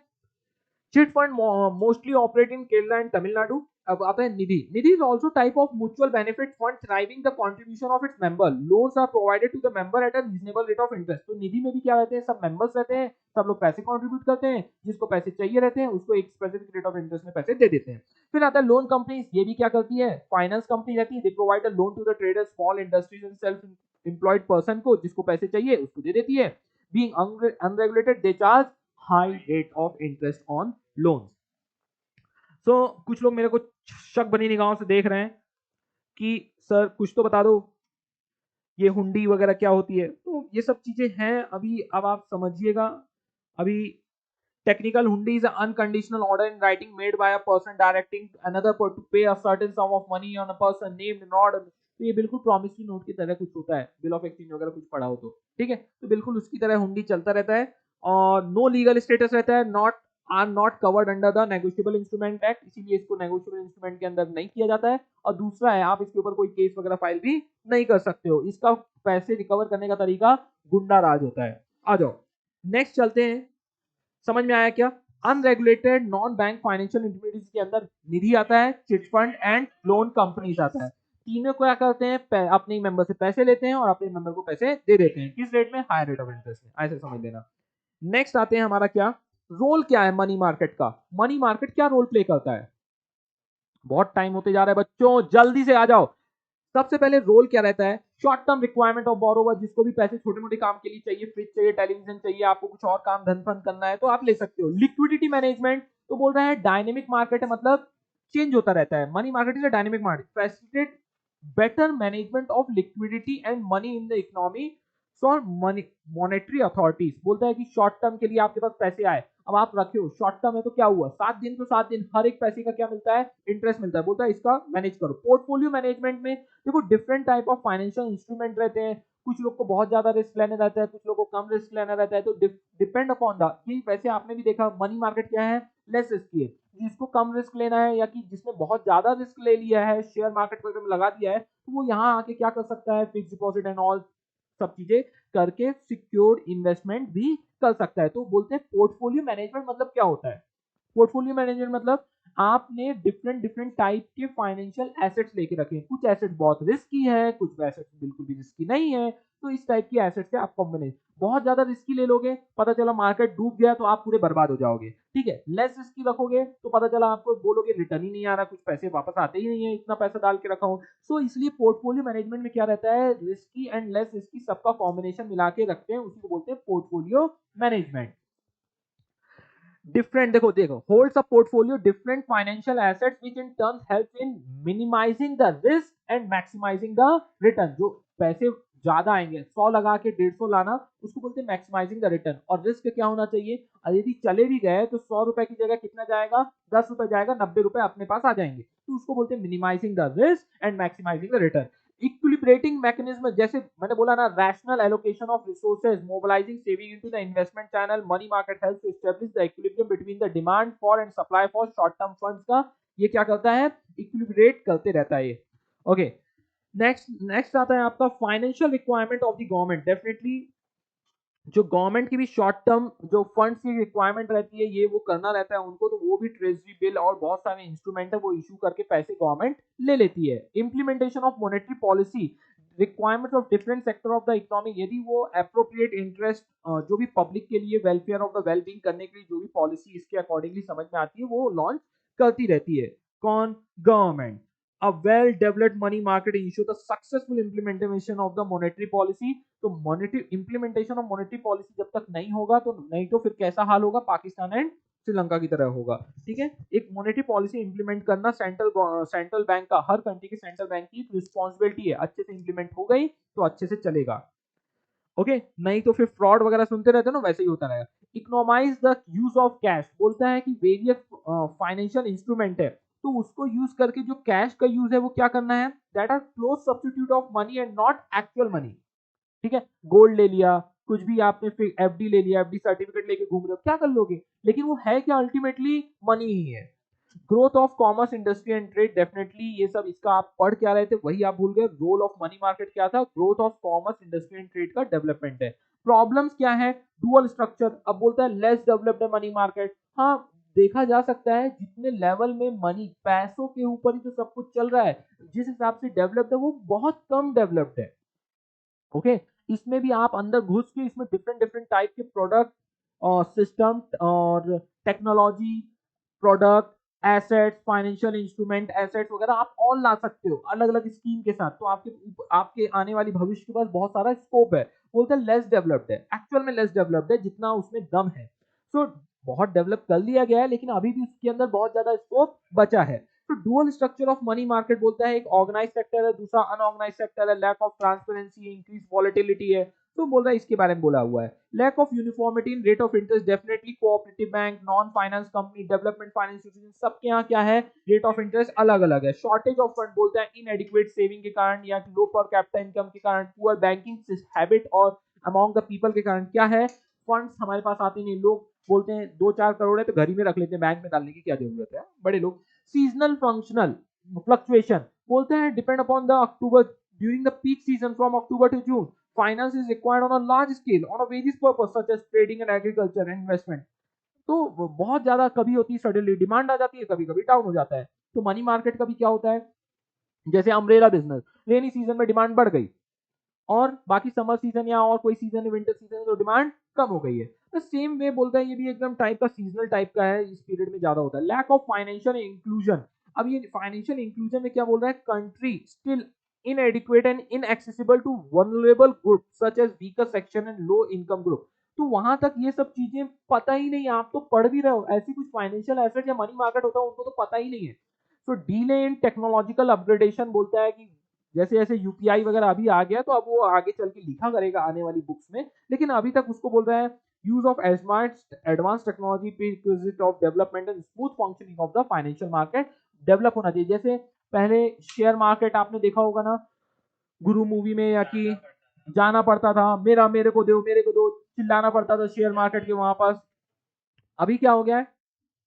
chit fund, mostly operate in Kerala and Tamil Nadu. अब आता है nidhi. Nidhi is also type of mutual benefit fund thriving the contribution of its member, loans are provided to the member at a reasonable rate of interest. तो निधि में भी क्या रहते हैं, सब मेंबर्स रहते हैं, सब लोग पैसे कंट्रीब्यूट करते हैं, जिसको पैसे चाहिए रहते हैं उसको एक स्पेसिफिक रेट ऑफ इंटरेस्ट में पैसे दे देते हैं। फिर आता है लोन कंपनीज, ये भी क्या करती है, फाइनेंस कंपनी रहती है, they provide a loan to the traders, small industries and self employed person को, जिसको पैसे चाहिए उसको दे देती है। Being unregulated they charge high rate of interest on loans. So कुछ लोग मेरे को शक बनी निगाहों से देख रहे हैं कि सर कुछ तो बता दो, ये हुंडी वगैरह क्या होती है। तो ये सब चीजें हैं अभी, अब आप समझिएगा। अभी technical hundi is unconditional order in writing made by a person directing another to pay a certain sum of money on a person named in order. तो ये बिल्कुल प्रॉमिसरी नोट की तरह कुछ होता है, बिल ऑफ एक्सचेंज वगैरह कुछ पढ़ा हो तो ठीक है, तो बिल्कुल उसकी तरह हुंडी चलता रहता है, और नो लीगल स्टेटस रहता है, not are not covered under the negotiable instrument act, इसीलिए इसको नेगोशिएबल इंस्ट्रूमेंट के अंदर नहीं किया जाता है। और दूसरा है, आप इसके ऊपर कोई केस वगैरह फाइल भी नहीं कर सकते हो। इसका पैसे रिकवर करने का तरीका गुंडा राज होता है। आ जाओ नेक्स्ट चलते हैं, समझ में आया क्या? Unregulated non bank financial intermediate के अंदर निधि आता है, chit fund and loan companies आता है। तीनों क्या करते हैं, अपने मेंबर से पैसे लेते हैं और अपने मेंबर को पैसे दे देते हैं, किस रेट में, हाई रेट ऑफ इंटरेस्ट में, ऐसे समझ लेना। नेक्स्ट आते हैं हमारा क्या रोल क्या है मनी मार्केट का। मनी मार्केट क्या रोल प्ले करता है? बहुत टाइम होते जा रहा है बच्चों, जल्दी से आ जाओ। सबसे पहले रोल क्या रहता है, short term requirement of borrower, जिसको भी पैसे छोटे मोटे काम के लिए चाहिए, फ्रिज चाहिए, टेलीविजन चाहिए, आपको कुछ और काम धन फंड करना है तो आप ले सकते हो। लिक्विडिटी मैनेजमेंट, तो बोल रहा है डायनेमिक मार्केट है, मतलब चेंज होता रहता है, money market is a dynamic market, facilitate better management of liquidity and money in the economy for money monetary authorities. बोलता है कि शॉर्ट टर्म के लिए आपके पास पैसे आए, अब आप रखे हो शॉर्ट टर्म है तो क्या हुआ, 7 दिन तो 7 दिन, हर एक पैसे का क्या मिलता है, इंटरेस्ट मिलता है। बोलता है इसका मैनेज करो। पोर्टफोलियो मैनेजमेंट में देखो different type of financial instrument रहते हैं, कुछ लोग को बहुत ज्यादा रिस्क लेना रहता है, कुछ लोग को कम रिस्क लेना रहता है, तो डिपेंड अपॉन द, ये वैसे आपने भी देखा मनी मार्केट क्या है, लेस रिस्की है, जिसको कम रिस्क लेना है या कि जिसने बहुत ज्यादा रिस्क ले लिया है, शेयर मार्केट वगैरह में लगा दिया है, तो वो यहाँ आके क्या कर सकता है, फिक्स डिपॉजिट एंड ऑल सब चीजें करके सिक्योर्ड इन्वेस्टमेंट भी कर सकता है। तो बोलते हैं पोर्टफोलियो मैनेजमेंट मतलब क्या होता है, पोर्टफोलियो मैनेजमेंट मतलब आपने डिफरेंट डिफरेंट टाइप के फाइनेंशियल एसेट्स लेके रखे हैं, कुछ एसेट्स बहुत रिस्की है, कुछ एसेट्स बिल्कुल भी रिस्की नहीं है, तो इस टाइप की एसेट्स से आप कॉम्बिनेशन, बहुत ज्यादा रिस्की ले लोगे, पता चला मार्केट डूब गया तो आप पूरे बर्बाद हो जाओगे, ठीक है। लेस रिस्की रखोगे तो पता चला आपको बोलोगे रिटर्न ही नहीं आ रहा, कुछ पैसे वापस आते ही नहीं है, इतना पैसा डाल के रखा हूं। सो इसलिए पोर्टफोलियो मैनेजमेंट में क्या रहता है, रिस्की एंड लेस रिस्की सबका कॉम्बिनेशन मिला के रखते हैं, उसी को बोलते हैं पोर्टफोलियो मैनेजमेंट। different देखो देखो holds a portfolio different financial assets which in turn helps in minimizing the risk and maximizing the return। जो पैसे ज्यादा आएंगे, 100 लगा के 150 लाना, उसको बोलते हैं मैक्सिमाइजिंग द रिटर्न। और रिस्क क्या होना चाहिए, यदि चले भी गए तो 100 रुपए की जगह कितना जाएगा, 10 रुपए जाएगा, 90 रुपए अपने पास आ जाएंगे, तो उसको बोलते हैं minimising the risk and maximising the return. Equilibrating mechanism, जैसे मैंने बोला ना, rational allocation of resources, mobilising saving into the investment channel, money market helps to establish the equilibrium between the demand for and supply for short term funds का ये क्या करता है, equilibrate करते रहता है ये। ओके, नेक्स्ट आता है आपका financial requirement of the government. Definitely जो गवर्नमेंट की भी शॉर्ट टर्म जो फंड्स की रिक्वायरमेंट रहती है, ये वो करना रहता है उनको, तो वो भी ट्रेजरी बिल और बहुत सारे इंस्ट्रूमेंट है वो इशू करके पैसे गवर्नमेंट ले लेती है। Implementation of monetary policy, requirement of different sector of the economy, यदि वो अप्रोप्रिएट इंटरेस्ट जो भी पब्लिक के लिए वेलफेयर ऑफ द वेलबींग करने के लिए जो भी पॉलिसी इसके अकॉर्डिंगली समझ में आती है वो लॉन्च करती रहती है। कौन, government. A well-developed money market ensure the successful implementation of the monetary policy। तो monetary implementation of monetary policy जब तक नहीं होगा तो नहीं, तो फिर कैसा हाल होगा, पाकिस्तान एंड श्रीलंका की तरह होगा, ठीक है। एक मॉनेटरी पॉलिसी इंप्लीमेंट करना सेंट्रल बैंक का, हर कंट्री के सेंट्रल बैंक की रिस्पॉन्सिबिलिटी है, अच्छे से इंप्लीमेंट हो गई तो अच्छे से चलेगा, ओके। नहीं तो फिर फ्रॉड वगैरह सुनते रहते हो ना, वैसे ही होता रहेगा। इकोनॉमाइज द यूज ऑफ कैश, बोलता है कि वेरियस फाइनेंशियल इंस्ट्रूमेंट है तो उसको यूज करके जो कैश का यूज है वो क्या करना है, that are close substitute of money and not actual money, ठीक है। गोल्ड ले लिया, कुछ भी आपने फिर एफडी ले लिया, एफडी सर्टिफिकेट लेके घूम रहे हो, क्या कर लोगे, लेकिन वो है क्या, अल्टीमेटली मनी ही है। Growth of commerce industry and trade, definitely ये सब इसका आप पढ़ क्या रहे थे वही आप भूल गए। रोल ऑफ मनी मार्केट क्या था, growth of commerce industry and trade का डेवलपमेंट है। प्रॉब्लम्स क्या है, डुअल स्ट्रक्चर, अब बोलता है लेस डेवलप्ड है मनी मार्केट। हाँ, देखा जा सकता है जितने लेवल में मनी, पैसों के ऊपर ही तो सब कुछ चल रहा है, जिस हिसाब से डेवलप्ड है वो बहुत कम डेवलप्ड है, ओके। इसमें भी आप अंदर घुस के इसमें डिफरेंट डिफरेंट टाइप के प्रोडक्ट और सिस्टम और technology, product, assets, financial instrument, assets वगैरह आप और ला सकते हो अलग अलग स्कीम के साथ, तो आपके आने वाली भविष्य के पास बहुत सारा स्कोप है। बोलते हैं लेस डेवलप्ड है, एक्चुअल में लेस डेवलप्ड है जितना उसमें दम है। सो बहुत डेवलप कर लिया गया है लेकिन अभी भी उसके अंदर बहुत ज्यादा स्कोप बचा है। तो dual structure of money market बोलता है, एक ऑर्गेनाइज सेक्टर है, दूसरा अनऑर्गेनाइज सेक्टर है, lack of transparency, increase volatility है। तो बोल रहा है इसके बारे में बोला हुआ है। Lack of uniformity in rate of interest, definitely cooperative bank, non finance company, development finance institution, सबके यहाँ क्या है, रेट ऑफ इंटरेस्ट अलग अलग है। शॉर्टेज ऑफ फंड, बोलता है इनएडिक्वेट सेविंग के कारण या लो पर कैपिटा इनकम के कारण, पुअर बैंकिंग हैबिट और अमॉन्ग द पीपल के कारण क्या है, फंड्स हमारे पास आते नहीं। लोग बोलते हैं 2-4 करोड़ है तो घर ही में रख लेते हैं, बैंक में डालने की क्या जरूरत है, बड़े लोग। सीजनल फंक्शनल फ्लक्चुएशन, बोलते हैं depend upon the October, during the peak season from October to June, finance is required on a large scale on a various purpose such as trading and agriculture and investment. तो बहुत ज्यादा कभी होती है, suddenly demand आ जाती है, कभी कभी डाउन हो जाता है। तो मनी मार्केट का भी क्या होता है, जैसे अम्ब्रेला बिजनेस, रेनी सीजन में डिमांड बढ़ गई और बाकी समर सीजन या और कोई सीजन विंटर सीजन तो डिमांड कम हो गई है। तो सेम वे बोलता है ये भी एकदम टाइप का सीजनल टाइप का है, इस पीरियड में ज्यादा होता है। लैक ऑफ फाइनेंशियल इंक्लूजन, अब ये फाइनेंशियल इंक्लूजन में क्या बोल रहा है, country still inadequate and inaccessible to vulnerable groups such as weaker section and low income group। तो वहां तक ये सब चीजें पता ही नहीं, आप तो पढ़ भी रहे हो, ऐसी कुछ फाइनेंशियल एसेट या मनी मार्केट होता है उनको तो पता ही नहीं है। तो डीले इन टेक्नोलॉजिकल अपग्रेडेशन, बोलता है कि जैसे जैसे यूपीआई वगैरह अभी आ गया तो अब वो आगे चल के लिखा करेगा आने वाली बुक्स में, लेकिन अभी तक उसको बोल रहा है use of advance technology prerequisite of development and smooth functioning of the financial market develop होना चाहिए। जैसे पहले शेयर मार्केट आपने देखा होगा ना गुरु मूवी में, या कि जाना पड़ता था, मेरे को दो मेरे को दो, चिल्लाना पड़ता था शेयर मार्केट के वहां पास। अभी क्या हो गया है,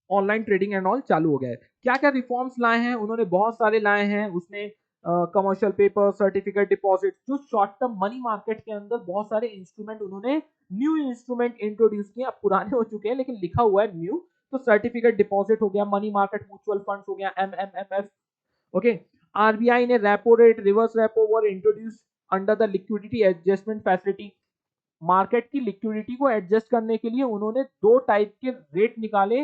ऑनलाइन ट्रेडिंग एंड ऑल चालू हो गया है। क्या क्या रिफॉर्म्स लाए हैं उन्होंने, बहुत सारे लाए हैं उसने। कमर्शियल पेपर, सर्टिफिकेट डिपॉजिट, जो शॉर्ट टर्म मनी मार्केट के अंदर बहुत सारे इंस्ट्रूमेंट उन्होंने न्यू इंस्ट्रूमेंट इंट्रोड्यूस किए, अब पुराने हो चुके हैं लेकिन लिखा हुआ है न्यू। तो सर्टिफिकेट डिपॉजिट हो गया, मनी मार्केट म्यूचुअल फंड्स हो गया, MMMF। ओके, आरबीआई ने repo rate, reverse repo were introduce under the liquidity adjustment facility. Market की लिक्विडिटी को एडजस्ट करने के लिए उन्होंने दो टाइप के रेट निकाले,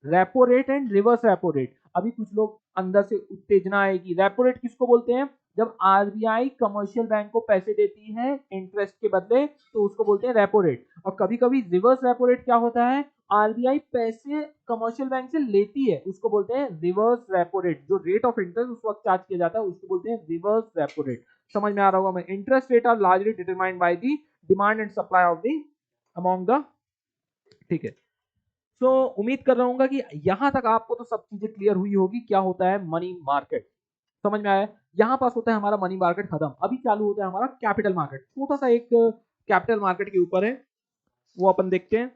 repo rate and reverse repo rate. अभी कुछ लोग अंदर से उत्तेजना आएगी, रेपो रेट किसको बोलते हैं? जब आरबीआई कमर्शियल बैंक को पैसे देती है इंटरेस्ट के बदले, तो उसको बोलते हैं रेपो रेट। और कभी कभी रिवर्स रेपो रेट क्या होता है? आरबीआई पैसे कमर्शियल बैंक से लेती है, उसको बोलते हैं रिवर्स रेपो रेट। जो रेट ऑफ इंटरेस्ट उस वक्त चार्ज किया जाता है उसको बोलते हैं रिवर्स रेपो रेट। समझ में आ रहा होगा? मैं interest rate are largely determined by the demand and supply of the among the, ठीक है। तो उम्मीद कर रहा हूँ कि यहां तक आपको तो सब चीजें क्लियर हुई होगी क्या होता है मनी मार्केट। समझ में आया? यहां पास होता है हमारा मनी मार्केट खत्म, अभी चालू होता है हमारा कैपिटल मार्केट। छोटा सा एक कैपिटल मार्केट के ऊपर है, वो अपन देखते हैं।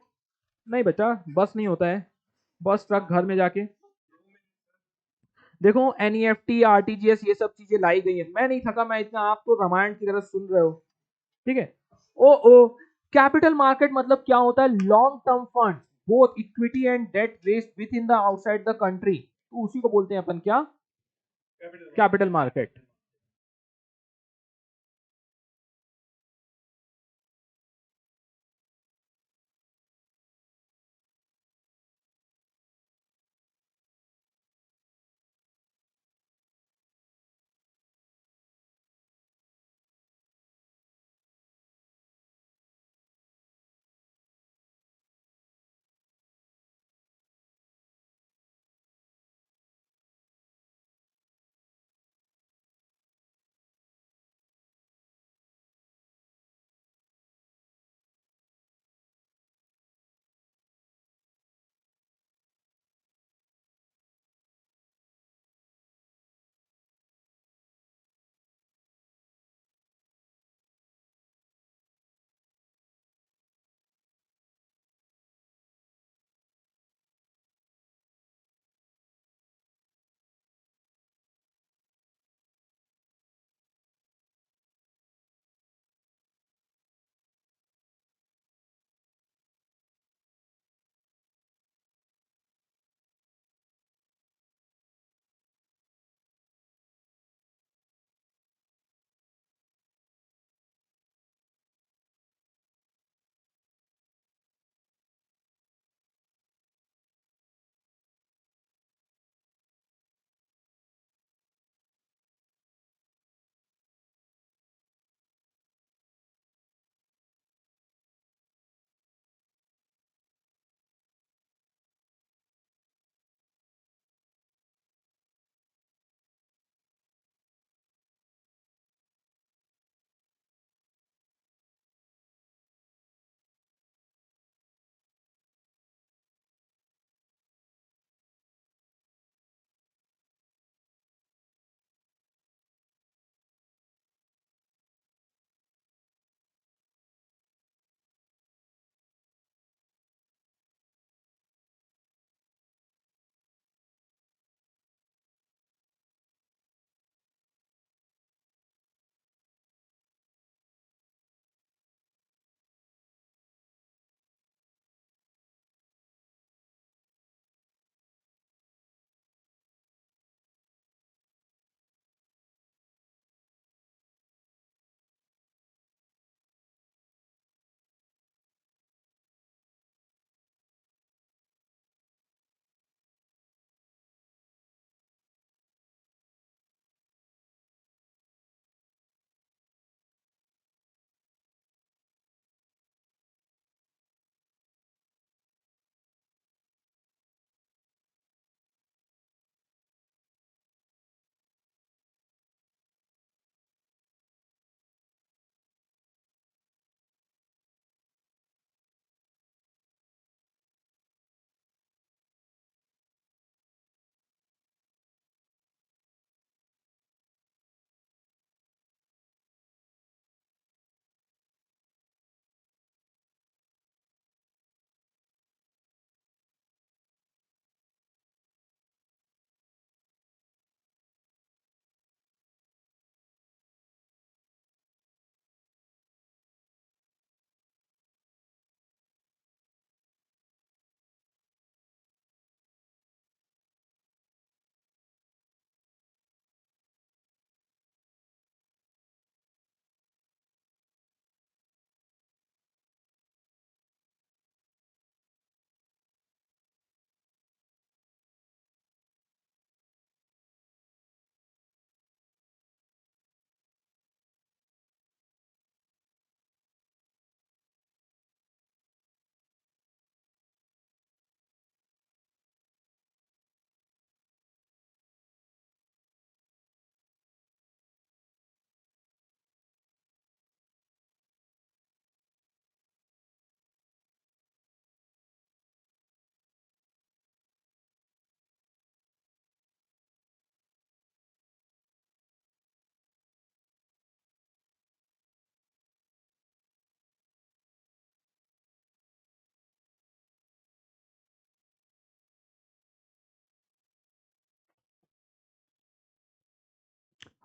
नहीं बच्चा, बस नहीं होता है, बस ट्रक घर में जाके देखो। एनईएफटी, आरटीजीएस, ये सब चीजें लाई गई है। मैं नहीं थका, मैं इतना, आप तो रामायण की तरह सुन रहे हो, ठीक है। ओ कैपिटल मार्केट मतलब क्या होता है? Long term fund, both equity and debt raised with in the outside the country, तो उसी को बोलते हैं अपन क्या? Capital market.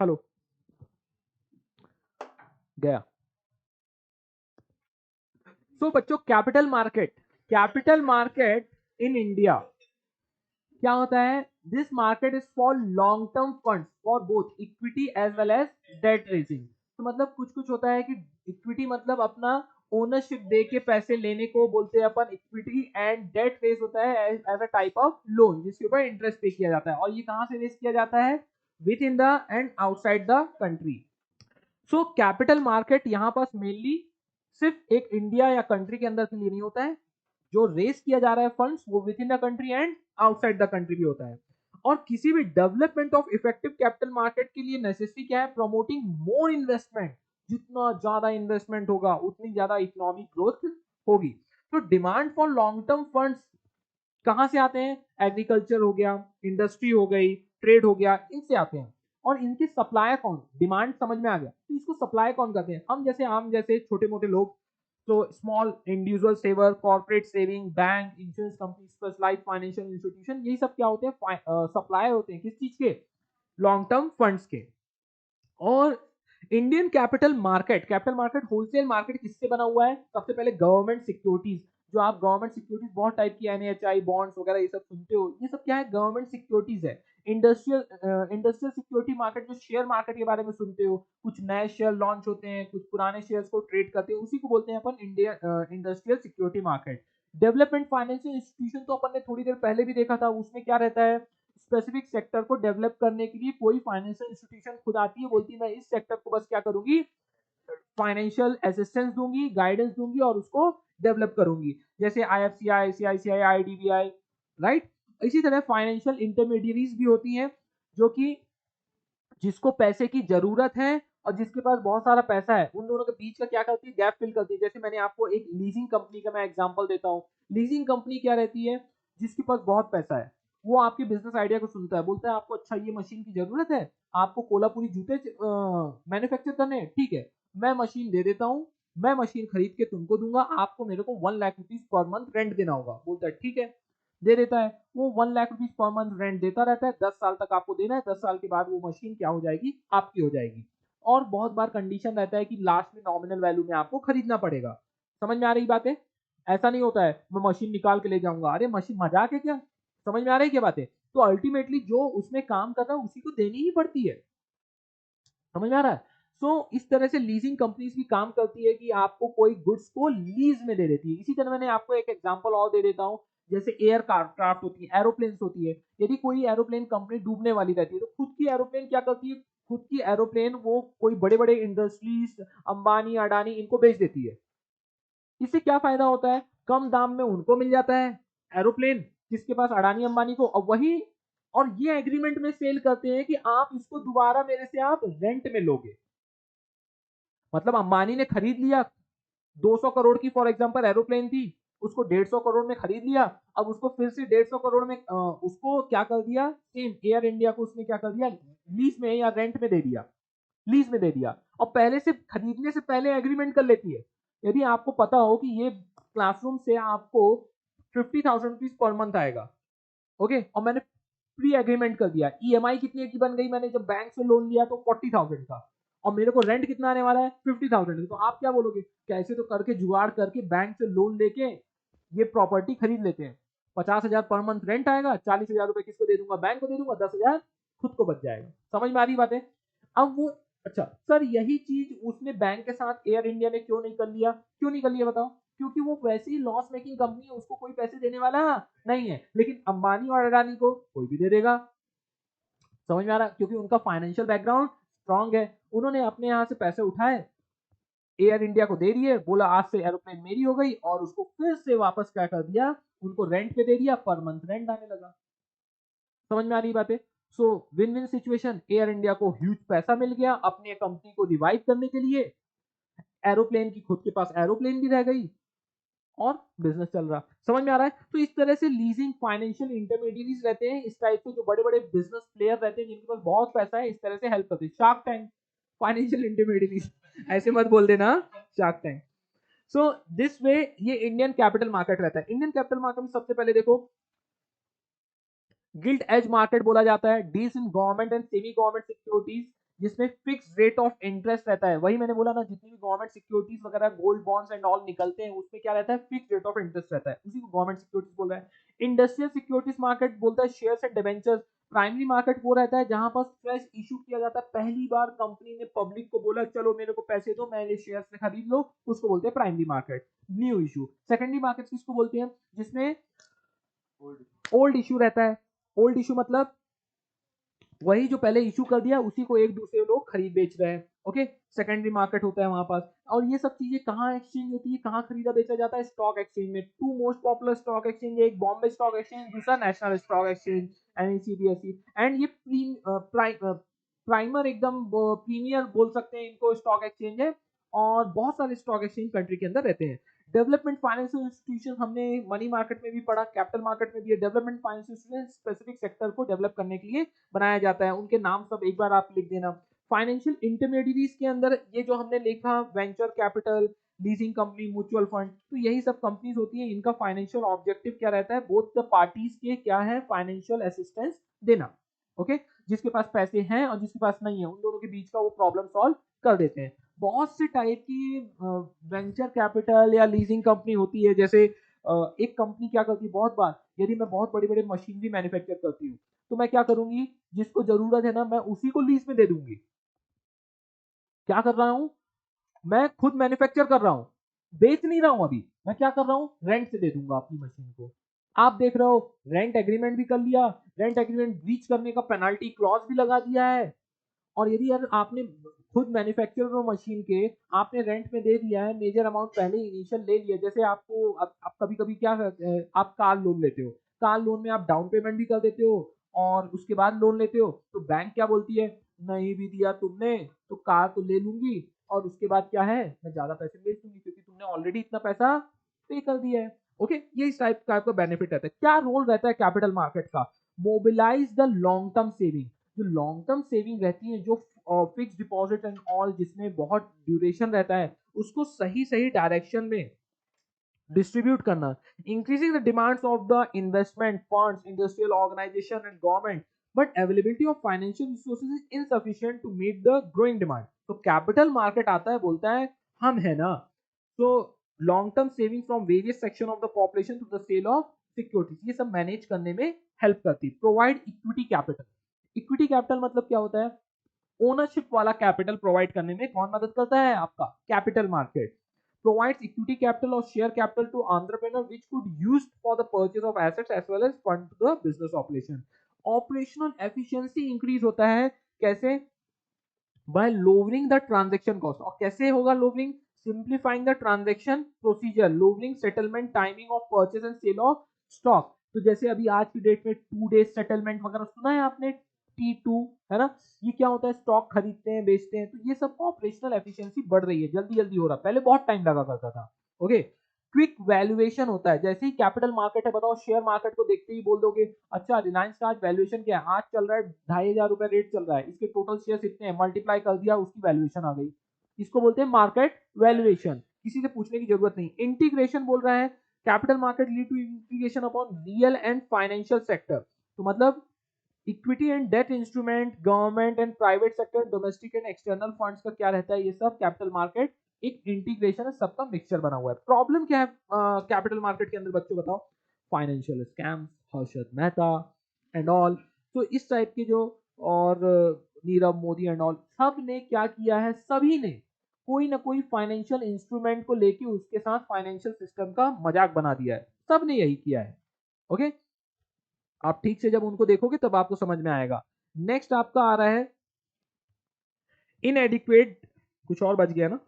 हेलो, गया। सो बच्चों, कैपिटल मार्केट इन इंडिया क्या होता है? This market is for long term funds for both equity as well as debt raising. तो मतलब कुछ कुछ होता है कि इक्विटी मतलब अपना ओनरशिप दे के पैसे लेने को बोलते हैं अपन इक्विटी, एंड डेट रेज होता है as a type of loan जिसके ऊपर इंटरेस्ट पे किया जाता है। और ये कहाँ से रेज किया जाता है? With in the end outside the country. So capital market यहाँ पास मेनली सिर्फ एक इंडिया या कंट्री के अंदर के लिए नहीं होता है। जो रेस किया जा रहा है फंड्स वो with in the country and outside the country भी होता है। और किसी भी development of effective capital market के लिए नेसेसरी क्या है? Promoting more investment. जितना ज्यादा इन्वेस्टमेंट होगा उतनी ज्यादा इकोनॉमिक ग्रोथ होगी। तो demand for long term funds कहाँ से आते हैं? एग्रीकल्चर हो गया, इंडस्ट्री हो गई, ट्रेड हो गया, इनसे आते हैं। और इनके सप्लायर कौन? डिमांड समझ में आ गया, तो इसको सप्लाई कौन करते हैं? हम जैसे आम जैसे छोटे मोटे लोग। तो small individual saver, corporate saving, bank, insurance company, specialised financial institution, यही सब क्या होते हैं? सप्लायर होते हैं किस चीज के? लॉन्ग टर्म फंड्स के। और Indian capital market wholesale market किससे बना हुआ है? सबसे पहले गवर्नमेंट सिक्योरिटीज। जो आप गवर्नमेंट सिक्योरिटीज बहुत टाइप की एनएचआई बॉन्ड्स वगैरह ये सब सुनते हो, ये सब क्या है? गवर्नमेंट सिक्योरिटीज है। इंडस्ट्रियल सिक्योरिटी मार्केट जो शेयर मार्केट के बारे में सुनते हो, कुछ नए शेयर लॉन्च होते हैं, कुछ पुराने शेयर्स को ट्रेड करते हैं, उसी को बोलते हैं अपन India industrial security market. Development financial institution तो अपन ने थोड़ी देर पहले भी देखा था, उसमें क्या रहता है? स्पेसिफिक सेक्टर को डेवलप करने के लिए कोई फाइनेंशियल इंस्टीट्यूशन खुद आती है, बोलती है मैं इस सेक्टर को बस क्या करूंगी? फाइनेंशियल असिस्टेंस दूंगी, गाइडेंस दूंगी और उसको डेवलप करूंगी। जैसे आईएफसीआई, सीआईसीआई, आईडीबीआई, राइट। इसी तरह फाइनेंशियल इंटरमीडियरीज भी होती हैं जो कि जिसको पैसे की जरूरत है और जिसके पास बहुत सारा पैसा है, उन दोनों के बीच का क्या करती है? गैप फिल करती है। जैसे मैंने आपको एक लीजिंग कंपनी का मैं एग्जांपल देता हूँ। लीजिंग कंपनी क्या रहती है? जिसके पास बहुत पैसा है, वो आपके बिजनेस आइडिया को सुनता है, बोलता है आपको अच्छा ये मशीन की जरूरत है, आपको कोलापुरी जूते मैन्युफैक्चर करने हैं, ठीक है, मैं मशीन दे देता हूँ, मैं मशीन खरीद के तुमको दूंगा, आपको मेरे को 1 lakh rupees per month rent देना होगा। बोलता है ठीक है, दे देता है। वो 1 lakh rupees per month rent देता रहता है, 10 साल तक आपको देना है, 10 साल के बाद वो मशीन क्या हो जाएगी? आपकी हो जाएगी। और बहुत बार कंडीशन रहता है कि लास्ट में नॉमिनल वैल्यू में आपको खरीदना पड़ेगा। समझ में आ रही बात है? ऐसा नहीं होता है मैं मशीन निकाल के ले जाऊंगा, अरे मशीन मजाक है क्या? समझ में आ रही है क्या बातें? तो अल्टीमेटली जो उसमें काम कर रहा है उसी को देनी ही पड़ती है। समझ में आ रहा है? इस तरह से लीजिंग कंपनीज भी काम करती है कि आपको कोई गुड्स को लीज में दे देती है। इसी तरह मैंने आपको एक एग्जांपल और दे देता हूं। जैसे एयर क्राफ्ट होती है, एरोप्लेन होती है। यदि कोई एरोप्लेन कंपनी डूबने वाली रहती है तो खुद की एरोप्लेन क्या करती है? खुद की एरोप्लेन वो कोई बड़े बड़े इंडस्ट्रीज, अंबानी, अडानी, इनको बेच देती है। इससे क्या फायदा होता है? कम दाम में उनको मिल जाता है एरोप्लेन, जिसके पास अडानी अंबानी को, और वही और ये एग्रीमेंट में सेल करते हैं कि आप इसको दोबारा मेरे से आप रेंट में लोगे। मतलब अंबानी ने खरीद लिया, 200 करोड़ की फॉर एग्जांपल एरोप्लेन थी, उसको 150 करोड़ में खरीद लिया। अब उसको फिर से 150 करोड़ में उसको क्या कर दिया? सेम एयर इंडिया को उसने क्या कर दिया? लीज में या रेंट में दे दिया, लीज में दे दिया। और पहले से खरीदने से पहले एग्रीमेंट कर लेती है। यदि आपको पता हो कि ये क्लासरूम से आपको 50,000 रुपीज पर मंथ आएगा, ओके, और मैंने प्री एग्रीमेंट कर दिया, ईएमआई कितने की बन गई? मैंने जब बैंक से लोन लिया तो 40,000 का, और मेरे को रेंट कितना आने वाला है? 50,000। तो आप क्या बोलोगे? कैसे तो करके जुगाड़ करके बैंक से लोन लेके ये प्रॉपर्टी खरीद लेते हैं। 50,000 पर मंथ रेंट आएगा, 40,000 रुपए किसको दे दूंगा? बैंक को दे दूंगा, 10,000 खुद को बच जाएगा। समझ में आ रही बात है? अब वो अच्छा सर, यही चीज उसने बैंक के साथ एयर इंडिया ने क्यों नहीं कर लिया? क्यों नहीं कर लिया बताओ? क्योंकि वो वैसे ही लॉस मेकिंग कंपनी है, उसको कोई पैसे देने वाला नहीं है। लेकिन अंबानी और अडानी को कोई भी दे देगा। समझ में आ रहा? क्योंकि उनका फाइनेंशियल बैकग्राउंड स्ट्रांग है। उन्होंने अपने यहाँ से पैसे उठाए, एयर इंडिया को दे दिए, बोला आज से एरोप्लेन मेरी हो गई, और उसको फिर से वापस क्या कर दिया? उनको रेंट पे दे दिया, पर मंथ रेंट आने लगा। समझ में आ रही बात है? Win win situation. Air India को ह्यूज पैसा मिल गया अपने कंपनी को रिवाइव करने के लिए, एरोप्लेन की खुद के पास एरोप्लेन भी रह गई, और बिजनेस चल रहा। समझ में आ रहा है? तो इस तरह से लीजिंग फाइनेंशियल इंटरमीडिएरीज रहते हैं, इस टाइप से जो बड़े बड़े बिजनेस प्लेयर रहते हैं जिनके पास बहुत पैसा है, इस तरह से हेल्प करते हैं। शार्क टैंक फाइनेंशियल इंटरमीडिएरीज ऐसे मत बोल देना, शार्क टैंक। दिस वे ये इंडियन कैपिटल मार्केट रहता है। इंडियन कैपिटल मार्केट में सबसे पहले देखो, गिल्ट एज मार्केट बोला जाता है, deals in government and semi government securities, जिसमें फिक्स रेट ऑफ इंटरेस्ट रहता है। वही मैंने बोला ना, जितनी भी गवर्नमेंट सिक्योरिटीज वगैरह, गोल्ड बॉन्ड्स एंड ऑल निकलते हैं, उसमें क्या रहता है, फिक्स रेट ऑफ इंटरेस्ट रहता है, उसी को गवर्नमेंट सिक्योरिटीज बोल रहा है। इंडस्ट्रियल सिक्योरिटीज मार्केट बोलता है shares and debentures. Primary market वो रहता है जहां पर फ्रेश इशू किया जाता है, पहली बार कंपनी ने पब्लिक को बोला चलो मेरे को पैसे दो, मैं ये शेयर्स में खरीद लो, उसको बोलते हैं primary market. New issue. Secondary market किसको बोलते हैं, जिसमें ओल्ड इशू रहता है। ओल्ड इशू मतलब वही जो पहले इशू कर दिया उसी को एक दूसरे लोग खरीद बेच रहे हैं। ओके, सेकेंडरी मार्केट होता है वहां पास। और ये सब चीजें कहाँ एक्सचेंज होती है, कहाँ खरीदा बेचा जाता है, स्टॉक एक्सचेंज में। Two most popular stock exchange, एक बॉम्बे स्टॉक एक्सचेंज, दूसरा national stock exchange NSE BSE। And ये प्राइमर एकदम प्रीमियर बोल सकते हैं इनको स्टॉक एक्सचेंज है। और बहुत सारे स्टॉक एक्सचेंज कंट्री के अंदर रहते हैं। डेवलपमेंट फाइनेंशियल इंस्टीट्यूशन हमने मनी मार्केट में भी पढ़ा, कैपिटल मार्केट में भी है। Development financial institution specific sector को डेवलप करने के लिए बनाया जाता है। उनके नाम सब एक बार आप लिख देना। फाइनेंशियल इंटरमीडिएटरीज के अंदर ये जो हमने लिखा, venture capital, leasing company, mutual fund, तो यही सब कंपनीज होती है। इनका फाइनेंशियल ऑब्जेक्टिव क्या रहता है, बोथ द पार्टीज के क्या है, फाइनेंशियल असिस्टेंस देना। ओके, जिसके पास पैसे हैं और जिसके पास नहीं है, उन दोनों के बीच का वो प्रॉब्लम सॉल्व कर देते हैं। बहुत से टाइप की वेंचर कैपिटल या लीजिंग कंपनी होती है। जैसे एक कंपनी क्या करती है, बहुत बार यदि मैं बहुत बड़ी बड़ी मशीनरी मैन्युफैक्चर करती हूँ, तो मैं क्या करूंगी, जिसको जरूरत है ना, मैं उसी को लीज में दे दूंगी। क्या कर रहा हूं, मैं खुद मैन्युफैक्चर कर रहा हूं, बेच नहीं रहा हूं अभी, मैं क्या कर रहा हूं, रेंट से दे दूंगा अपनी मशीन को। आप देख रहे हो, रेंट एग्रीमेंट भी कर लिया, रेंट एग्रीमेंट ब्रीच करने का पेनाल्टी क्लॉज भी लगा दिया है। और यदि यार आपने खुद मैन्युफैक्चर मशीन के आपने रेंट में दे दिया है, मेजर अमाउंट पहले इनिशियल ले लिया, जैसे आपको आप कभी कभी क्या करते हैं, आप कार लोन लेते हो, कार लोन में आप डाउन पेमेंट भी कर देते हो और उसके बाद लोन लेते हो, तो बैंक क्या बोलती है, नहीं भी दिया तुमने तो कार तो ले लूंगी और उसके बाद क्या है, मैं ज्यादा पैसे बेच दूंगी क्योंकि तुमने ऑलरेडी इतना पैसा पे कर दिया है। ओके, ये इस टाइप का बेनिफिट रहता है। क्या रोल रहता है कैपिटल मार्केट का, mobilise the long term saving. जो लॉन्ग टर्म सेविंग रहती है, जो फिक्स डिपॉजिट एंड ऑल, जिसमें बहुत ड्यूरेशन रहता है, उसको सही सही डायरेक्शन में डिस्ट्रीब्यूट करना। Increasing the demands of the investment funds, industrial organisation and government, but availability of financial resources is insufficient to meet the growing demand. तो कैपिटल मार्केट आता है, बोलता है हम है ना, तो long term saving from various section of the population to the sale of securities, ये सब मैनेज करने में हेल्प करती है। Provide equity capital. Equity capital मतलब क्या होता है, ओनरशिप वाला कैपिटल प्रोवाइड करने में कौन मदद करता है, आपका capital market. provides equity capital or share capital to entrepreneur which could used for the purchase of assets as well as fund to the business operation. Operational efficiency increase होता है कैसे, by lowering the transaction cost। और कैसे होगा lowering, simplifying the transaction procedure, lowering settlement timing of purchase and sale of stock। तो जैसे अभी आज की डेट में 2 days सेटलमेंट वगैरह सुना है आपने, T2 है ना, ये क्या होता है, स्टॉक खरीदते हैं बेचते हैं, तो ये सब ऑपरेशनल एफिशिएंसी बढ़ रही है, जल्दी जल्दी हो रहा है, पहले बहुत टाइम लगा करता था। ओके, क्विक वैल्यूएशन होता है, जैसे ही कैपिटल मार्केट है, बताओ शेयर मार्केट को देखते ही बोल दोगे अच्छा रिलायंस का आज वैल्यूएशन क्या है, आज चल रहा है 2500 रुपए रेट चल रहा है, इसके टोटल शेयर इतने हैं, मल्टीप्लाई कर दिया उसकी वैल्यूएशन आ गई। इसको बोलते हैं मार्केट वैल्यूएशन, किसी से पूछने की जरूरत नहीं। इंटीग्रेशन बोल रहा है, capital market lead to integration upon real and financial sector. तो मतलब equity and debt instrument, government and private sector, domestic and external funds का क्या रहता है, ये सब कैपिटल मार्केट एक इंटीग्रेशन है, सबका मिक्सचर बना हुआ है। प्रॉब्लम क्या है कैपिटल मार्केट के अंदर, बच्चों बताओ, financial scams, Harshad Mehta and all. तो इस टाइप के जो, और नीरव मोदी एंड ऑल, सब ने क्या किया है, सभी ने कोई ना कोई फाइनेंशियल इंस्ट्रूमेंट को लेके उसके साथ फाइनेंशियल सिस्टम का मजाक बना दिया है, सब ने यही किया है। ओके, आप ठीक से जब उनको देखोगे तब आपको समझ में आएगा। नेक्स्ट आपका आ रहा है इनएडिक्वेट, कुछ और बच गया ना,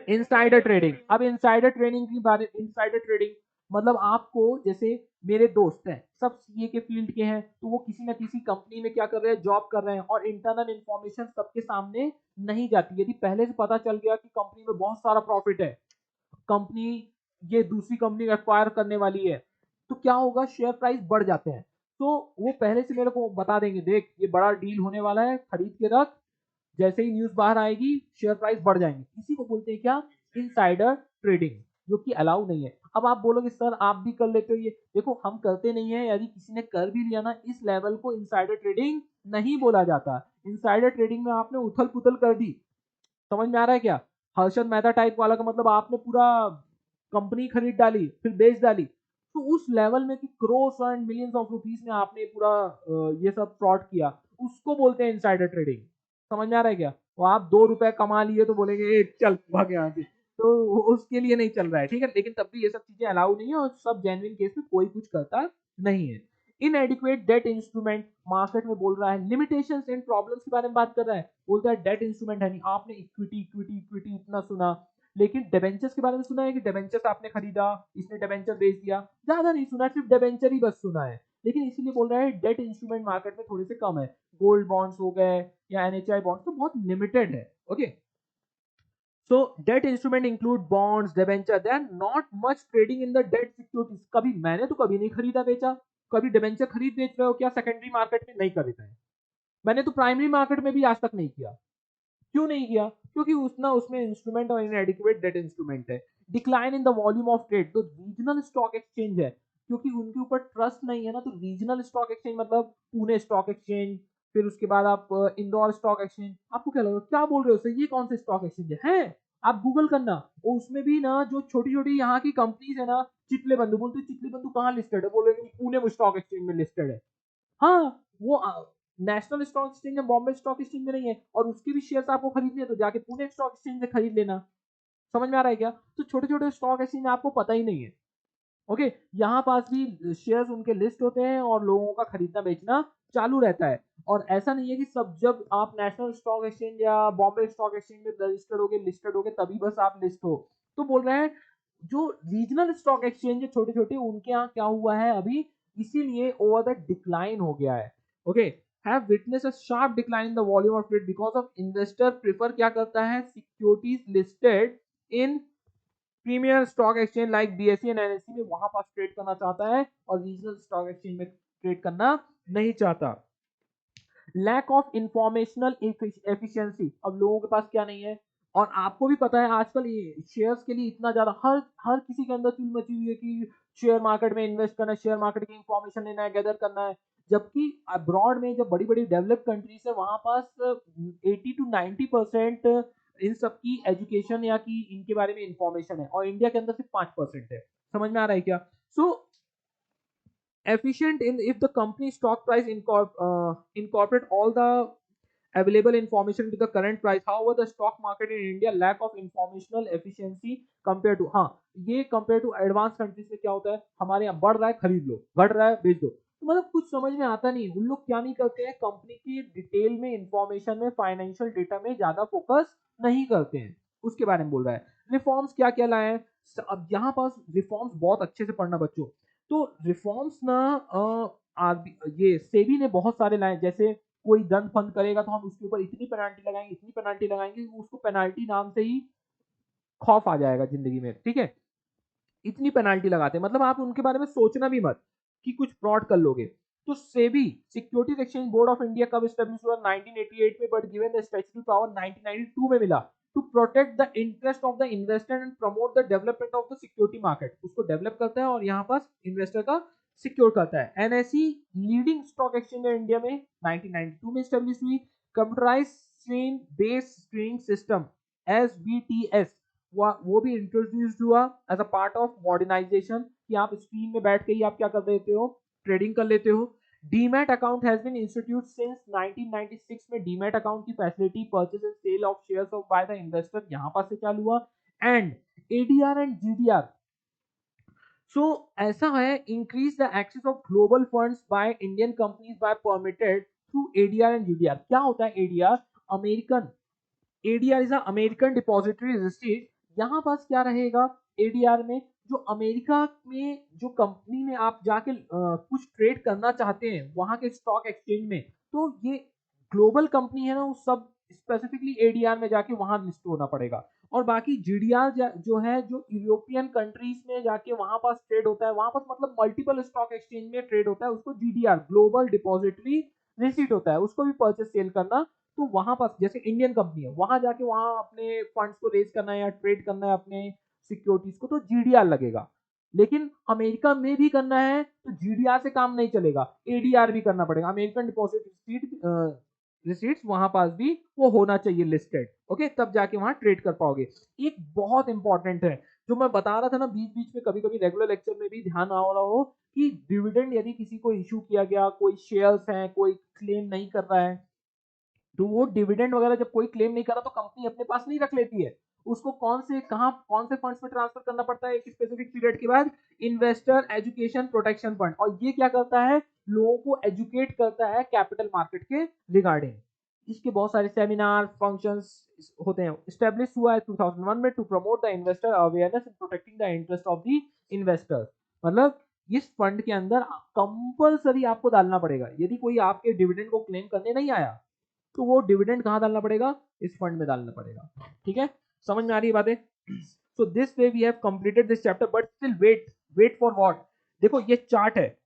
इनसाइडर ट्रेडिंग। अब इनसाइडर ट्रेडिंग की बारे, इनसाइडर ट्रेडिंग मतलब आपको, जैसे मेरे दोस्त हैं सब सीए के फील्ड के हैं, तो वो किसी ना किसी कंपनी में क्या कर रहे हैं, जॉब कर रहे हैं, और इंटरनल इंफॉर्मेशन सबके सामने नहीं जाती। यदि पहले से पता चल गया कि कंपनी में बहुत सारा प्रॉफिट है, कंपनी ये दूसरी कंपनी एक्वायर करने वाली है, तो क्या होगा, शेयर प्राइस बढ़ जाते हैं। तो वो पहले से मेरे को बता देंगे, देख ये बड़ा डील होने वाला है, खरीद के रख, जैसे ही न्यूज बाहर आएगी शेयर प्राइस बढ़ जाएंगे। इसी को बोलते हैं क्या, इनसाइडर ट्रेडिंग, जो कि अलाउ नहीं है। अब आप बोलोगे सर आप भी कर लेते हो ये, देखो हम करते नहीं है, यदि किसी ने कर भी लिया ना, इस लेवल को इनसाइडर ट्रेडिंग नहीं बोला जाता। इनसाइडर ट्रेडिंग में आपने उथल पुथल कर दी, समझ में आ रहा है क्या? हर्षद मेहता टाइप वाला का मतलब आपने पूरा कंपनी खरीद डाली फिर बेच डाली, तो उस लेवल में कि crores and millions of rupees में आपने पूरा ये सब फ्रॉड किया, उसको बोलते हैं इनसाइडर ट्रेडिंग। समझ में आ रहा है क्या? वो आप 2 रुपए कमा लिए तो बोलेंगे चल भाग यहाँ से, तो उसके लिए नहीं चल रहा है, ठीक है? लेकिन तब भी ये सब चीजें अलाउ नहीं है और सब जेन्युइन केस में कोई कुछ करता नहीं है। इनएडिक्वेट डेट इंस्ट्रूमेंट मार्केट में बोल रहा है, लिमिटेशंस एंड प्रॉब्लम्स के बारे में बात कर रहा है, बोलता है डेट इंस्ट्रूमेंट है नहीं। आपने इक्विटी इक्विटी इक्विटी इतना सुना, लेकिन डिबेंचर्स के बारे में सुना है कि डिबेंचर्स आपने खरीदा, इसने डिबेंचर बेच दिया, ज्यादा नहीं सुना, सिर्फ डिबेंचर ही बस सुना है। लेकिन इसीलिए बोल रहा है डेट इंस्ट्रूमेंट मार्केट में थोड़े से कम है, गोल्ड बॉन्ड्स हो गए या एनएचआई बॉन्ड्स तो बहुत लिमिटेड है। Okay, so debt instrument include bonds, debenture, they are not much trading in the debt securities। कभी मैंने तो कभी नहीं खरीदा बेचा, कभी डिबेंचर खरीद बेच रहे हो क्या सेकेंडरी मार्केट में? नहीं खरीदा है मैंने, तो प्राइमरी मार्केट में भी आज तक नहीं किया। क्यों नहीं किया? क्योंकि उतना उसमें इंस्ट्रूमेंट और इनएडिक्वेट डेट इंस्ट्रूमेंट है। Decline in the volume of trade, तो रीजनल स्टॉक एक्सचेंज है, क्योंकि उनके ऊपर ट्रस्ट नहीं है ना, तो रीजनल स्टॉक एक्सचेंज मतलब पुणे स्टॉक एक्सचेंज, फिर उसके बाद आप इंदौर स्टॉक एक्सचेंज, आपको क्या लगा क्या बोल रहे हो सर, ये कौन से स्टॉक एक्सचेंज है? आप गूगल करना, और उसमें भी ना जो छोटी छोटी यहाँ की कंपनीज है ना, चिटले बंधु, बोलते चिटले बंधु कहाँ लिस्टेड है, बोलेंगे पुणे स्टॉक एक्सचेंज में लिस्टेड है। हाँ, वो नेशनल स्टॉक एक्सचेंज है, बॉम्बे स्टॉक एक्सचेंज में नहीं है, और उसके भी शेयर्स आपको खरीदने हैं तो जाके पुणे स्टॉक एक्सचेंज से खरीद लेना। समझ में आ रहा है क्या? तो छोटे छोटे स्टॉक एक्सचेंज आपको पता ही नहीं है। ओके, यहाँ पास भी शेयर्स उनके लिस्ट होते हैं और लोगों का खरीदना बेचना चालू रहता है। और ऐसा नहीं है कि सब जब आप नेशनल स्टॉक एक्सचेंज या बॉम्बे स्टॉक एक्सचेंज में रजिस्टर्ड हो गए लिस्टेड हो गए तभी बस आप लिस्ट हो। तो बोल रहे हैं जो रीजनल स्टॉक एक्सचेंज है छोटे छोटे, उनके यहाँ क्या हुआ है अभी, इसीलिए ओवर द डिक्लाइन हो गया है। Okay, have witness a sharp decline in the volume of trade because of investor prefer क्या करता है, securities listed in premier stock exchange like BSE and NSE में वहां पास ट्रेड करना चाहता है और रीजनल स्टॉक एक्सचेंज में ट्रेड करना नहीं चाहता। लैक ऑफ इंफॉर्मेशनल एफिशिएंसी, अब लोगों के पास क्या नहीं है, और आपको भी पता है आजकल ये शेयर्स के लिए इतना ज्यादा हर हर किसी के अंदर चुल मची हुई है कि शेयर मार्केट में इन्वेस्ट करना है, शेयर मार्केट की इंफॉर्मेशन लेना है, गैदर करना है। जबकि अब्रॉड में जब बड़ी बड़ी डेवलप्ड कंट्रीज है वहां पास 80 to 90% इन सब की एजुकेशन या कि इनके बारे में इंफॉर्मेशन है, और इंडिया के अंदर सिर्फ 5% है। समझ में आ रहा है क्या? सो efficient in if the company stock price incorporate all the available information to the current price, however the stock market in India lack of informational efficiency compared to, हाँ ये compared to advanced countries में क्या होता है, हमारे यहाँ बढ़ रहा है खरीद लो, घट रहा है बेच दो, तो मतलब कुछ समझ में आता नहीं। उन लोग क्या नहीं करते हैं, कंपनी की डिटेल में इंफॉर्मेशन में फाइनेंशियल डेटा में ज्यादा फोकस नहीं करते हैं, उसके बारे में बोल रहा है। रिफॉर्म्स क्या क्या लाए हैं, अब यहाँ पास रिफॉर्म्स बहुत अच्छे से पढ़ना बच्चों। तो रिफॉर्म्स ना ये सेबी ने बहुत सारे लाए, जैसे कोई दंड फंड करेगा तो हम उसके ऊपर इतनी पेनाल्टी लगाएंगे इतनी पेनाल्टी लगाएंगे, उसको पेनाल्टी नाम से ही खौफ आ जाएगा जिंदगी में, ठीक है? इतनी पेनाल्टी लगाते हैं, मतलब आप उनके बारे में सोचना भी मत कि कुछ फ्रॉड कर लोगे। तो SEBI securities exchange board of India कब एस्टेब्लिश हुआ, 1988 में, but given the statutory power 1992 में मिला to protect the interest of the investor and promote the development of the security market, उसको डेवलप करता है और यहाँ पास इन्वेस्टर का सिक्योर करता है। NSE leading stock exchange India में 1992 में एस्टेब्लिश हुई। Computerised screen based screening system SBTS वो भी इंट्रोड्यूस हुआ as a part of modernisation, कि आप स्क्रीन में बैठ के ही आप क्या कर लेते हो, ट्रेडिंग कर लेते हो। Demat account has been institute since 1996 में डीमैट अकाउंट की facility purchase and sale of shares of by the investor यहाँ पास से चालू हुआ। And ADR and GDR, so ऐसा है, increase the access of global funds by Indian companies by permitted through ADR and GDR. क्या होता है ADR? American, ADR is American depository registry. यहाँ पास क्या रहेगा एडीआर में, जो अमेरिका में जो कंपनी में आप जाके कुछ ट्रेड करना चाहते हैं वहां के स्टॉक एक्सचेंज में, तो ये ग्लोबल कंपनी है ना, वो सब स्पेसिफिकली एडीआर में जाके वहां लिस्ट होना पड़ेगा। और बाकी जीडीआर जो है जो यूरोपियन कंट्रीज में जाके वहां पास ट्रेड होता है, वहां पास मतलब मल्टीपल स्टॉक एक्सचेंज में ट्रेड होता है, उसको जीडीआर ग्लोबल डिपॉजिटरी रिसीट होता है, उसको भी परचेस सेल करना। तो वहां पास जैसे इंडियन कंपनी है वहां जाके वहां अपने फंड्स को रेज करना है या ट्रेड करना है अपने सिक्योरिटीज को, तो जीडीआर लगेगा। लेकिन अमेरिका में भी करना है तो जीडीआर से काम नहीं चलेगा, एडीआर भी करना पड़ेगा, अमेरिकन डिपॉजिट रिसीट रिसीट्स वहां पास भी वो होना चाहिए लिस्टेड, ओके, तब जाके वहां ट्रेड कर पाओगे। एक बहुत इंपॉर्टेंट है जो मैं बता रहा था ना बीच बीच में, कभी कभी रेगुलर लेक्चर में भी ध्यान आ रहा हो कि डिविडेंड यदि किसी को इशू किया गया, कोई शेयर्स हैं, कोई क्लेम नहीं कर रहा है, तो वो डिविडेंड वगैरह जब कोई क्लेम नहीं कर रहा तो कंपनी अपने पास नहीं रख लेती है, उसको कौन से फंड्स में ट्रांसफर करना पड़ता है एक स्पेसिफिक पीरियड के बाद, इन्वेस्टर एजुकेशन प्रोटेक्शन फंड। और ये क्या करता है, लोगों को एजुकेट करता है कैपिटल मार्केट के रिगार्डिंग। इसके बहुत सारे सेमिनार फंक्शंस होते हैं। स्टैब्लिश हुआ है 2001 में to promote the investor awareness and protecting the interest of the investors. मतलब इस फंड के अंदर कंपलसरी आपको डालना पड़ेगा, यदि कोई आपके डिविडेंड को क्लेम करने नहीं आया तो वो डिविडेंड कहां डालना पड़ेगा, इस फंड में डालना पड़ेगा। ठीक है, समझ में आ रही है बातें? So this way we have completed this chapter, but still wait for what. देखो ये चार्ट है,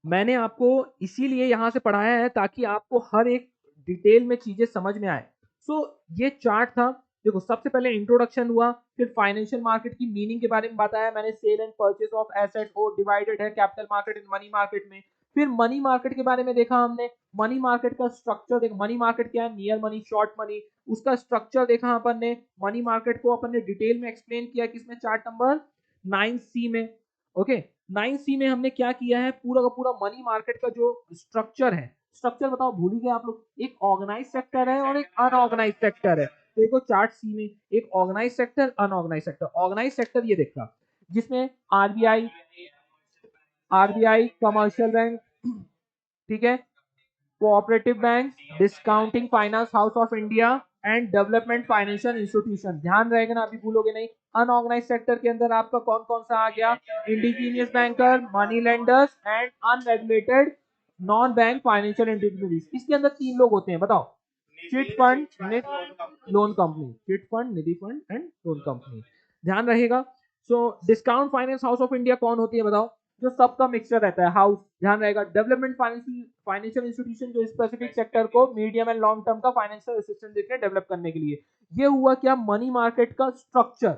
मैंने आपको इसीलिए यहां से पढ़ाया है ताकि आपको हर एक डिटेल में चीजें समझ में आए। सो ये चार्ट था। देखो सबसे पहले इंट्रोडक्शन हुआ, फिर फाइनेंशियल मार्केट की मीनिंग के बारे में बताया मैंने, sale and purchase of asset और डिवाइडेड है capital market and money market में। फिर मनी मार्केट के बारे में देखा हमने, मनी मार्केट का स्ट्रक्चर देखा, मनी मार्केट क्या है, नियर मनी, शॉर्ट मनी, उसका स्ट्रक्चर देखा अपन ने। मनी मार्केट को अपन ने डिटेल में एक्सप्लेन किया किसमें, चार्ट नंबर 9C में। ओके, 9C में हमने क्या किया है, पूरा का पूरा मनी मार्केट का जो स्ट्रक्चर है, स्ट्रक्चर बताओ भूल ही गए आप लोग, एक ऑर्गेनाइज सेक्टर है और एक अनऑर्गेनाइज सेक्टर है। देखो चार्ट सी में एक organised sector, unorganised sector. Organised sector ये देखा जिसमें आरबीआई कमर्शियल बैंक, ठीक है, cooperative bank, discounting finance house of India and development financial institution. ध्यान रहेगा ना, अभी भूलोगे नहीं। अनऑर्गेनाइज सेक्टर के अंदर आपका कौन कौन सा आ गया, indigenous banker, money lenders and unregulated non bank financial intermediate. इसके अंदर 3 लोग होते हैं, बताओ, chit fund, loan company, chit fund, Nidhi fund and loan company. ध्यान रहेगा। So discount finance house of India कौन होती है बताओ, जो सबका मिक्सचर रहता है, हाउस। ध्यान रहेगा, डेवलपमेंट फाइनेंशियल इंस्टीट्यूशन जो स्पेसिफिक सेक्टर को मीडियम एंड लॉन्ग टर्म का फाइनेंशियल असिस्टेंस देते हैं डेवलप करने के लिए। ये हुआ क्या, मनी मार्केट का स्ट्रक्चर।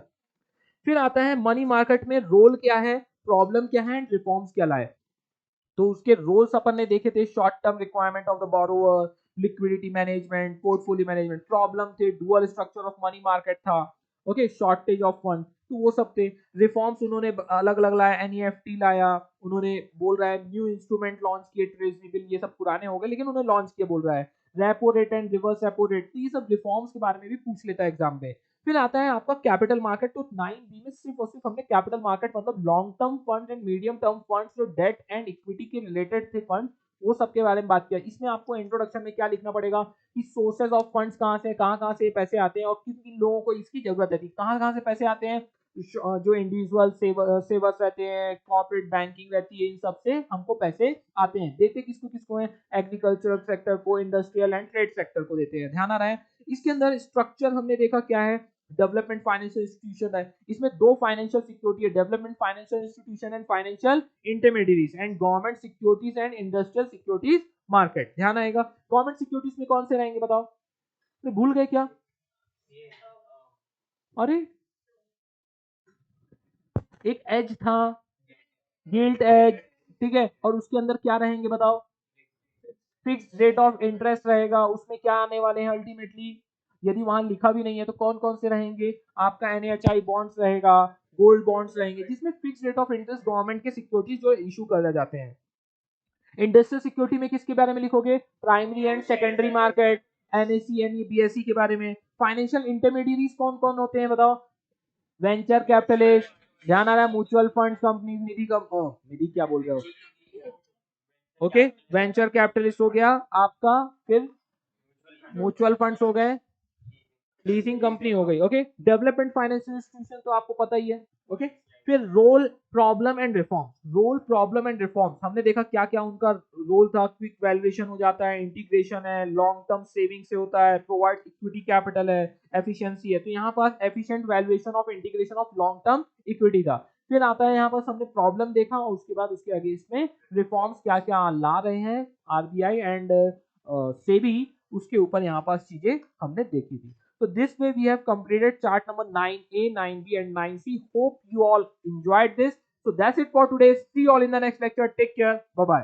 फिर आता है मनी मार्केट में रोल क्या है, प्रॉब्लम क्या है एंड रिफॉर्म्स क्या लाए। तो उसके रोल्स अपन ने देखे थे, short term requirement of the borrower, liquidity management, portfolio management. Problem थे, dual structure of money market था, ओके, शॉर्टेज ऑफ फंड, तो वो सब थे। रिफॉर्म्स उन्होंने अलग अलग लाया, एनईएफटी लाया, उन्होंने बोल रहा है न्यू इंस्ट्रूमेंट लॉन्च किए, ट्रेजरी बिल, ये सब पुराने हो गए लेकिन उन्होंने लॉन्च किया बोल रहा है, repo rate and reverse repo rate, तो ये सब रिफॉर्म्स के बारे में भी पूछ लेता है एग्जाम में। फिर आता है आपका कैपिटल मार्केट। तो 9B में सिर्फ और सिर्फ हमने कैपिटल मार्केट मतलब long term fund and medium term funds, जो डेट एंड इक्विटी के रिलेटेड थे फंड, वो सब के बारे में बात किया। इसमें आपको इंट्रोडक्शन में क्या लिखना पड़ेगा कि सोर्सेज ऑफ फंड्स कहाँ से पैसे आते हैं और किन किन लोगों को इसकी जरूरत है, कहाँ से पैसे आते हैं, जो इंडिविजुअल सेवर्स रहते हैं, कॉर्पोरेट बैंकिंग रहती है, इन सब से हमको पैसे आते हैं। देते किसको किसको है, एग्रीकल्चरल सेक्टर को, इंडस्ट्रियल एंड ट्रेड सेक्टर को देते हैं। ध्यान आ रहा है? इसके अंदर स्ट्रक्चर हमने देखा क्या है, डेवलपमेंट फाइनेंशियल इंस्टीट्यूशन है, इसमें 2 फाइनेंशियल सिक्योरिटी है, development financial institution and financial intermediaries, and government securities and industrial securities market. ध्यान आएगा। गवर्नमेंट सिक्योरिटीज में कौन से रहेंगे बताओ, तो भूल गए क्या? अरे एक एज था, गिल्ट एज, ठीक है, और उसके अंदर क्या रहेंगे बताओ, फिक्स रेट ऑफ इंटरेस्ट रहेगा। उसमें क्या आने वाले हैं अल्टीमेटली, यदि वहां लिखा भी नहीं है तो कौन कौन से रहेंगे, आपका एनएचआई बॉन्ड्स रहेगा, गोल्ड बॉन्ड्स रहेंगे, जिसमें fix rate of interest government के सिक्योरिटीज जो इशू कर जाते हैं। इंडस्ट्रियल सिक्योरिटी में किसके बारे में लिखोगे, primary and secondary market, NSC NE BSC के बारे में। फाइनेंशियल इंटरमीडिएरीज कौन कौन होते हैं बताओ, वेंचर कैपिटलिस्ट, ध्यान आ रहा है, म्यूचुअल फंड कंपनी, निधि क्या बोल रहे हो, ओके, वेंचर कैपिटलिस्ट हो गया आपका, फिर म्यूचुअल फंड्स हो गए, लीजिंग कंपनी हो गई, ओके। डेवलपमेंट फाइनेंशियल इंस्टीट्यूशन तो आपको पता ही है, ओके। फिर role, problem and reform, role, problem and reform हमने देखा क्या क्या उनका रोल था। क्विक वैल्यूएशन हो जाता है, इंटीग्रेशन है, लॉन्ग टर्म सेविंग से होता है, प्रोवाइड इक्विटी कैपिटल है, एफिशिएंसी है। तो यहाँ पास efficient valuation of integration of long term equity था। फिर आता है यहाँ पर हमने प्रॉब्लम देखा और उसके बाद उसके आगे इसमें रिफॉर्म्स क्या क्या ला रहे हैं आरबीआई एंड सेबी, उसके ऊपर यहाँ पास चीजें हमने देखी थी। So this way we have completed chart number 9A, 9B and 9C. Hope you all enjoyed this. So that's it for today. See you all in the next lecture. Take care. Bye-bye.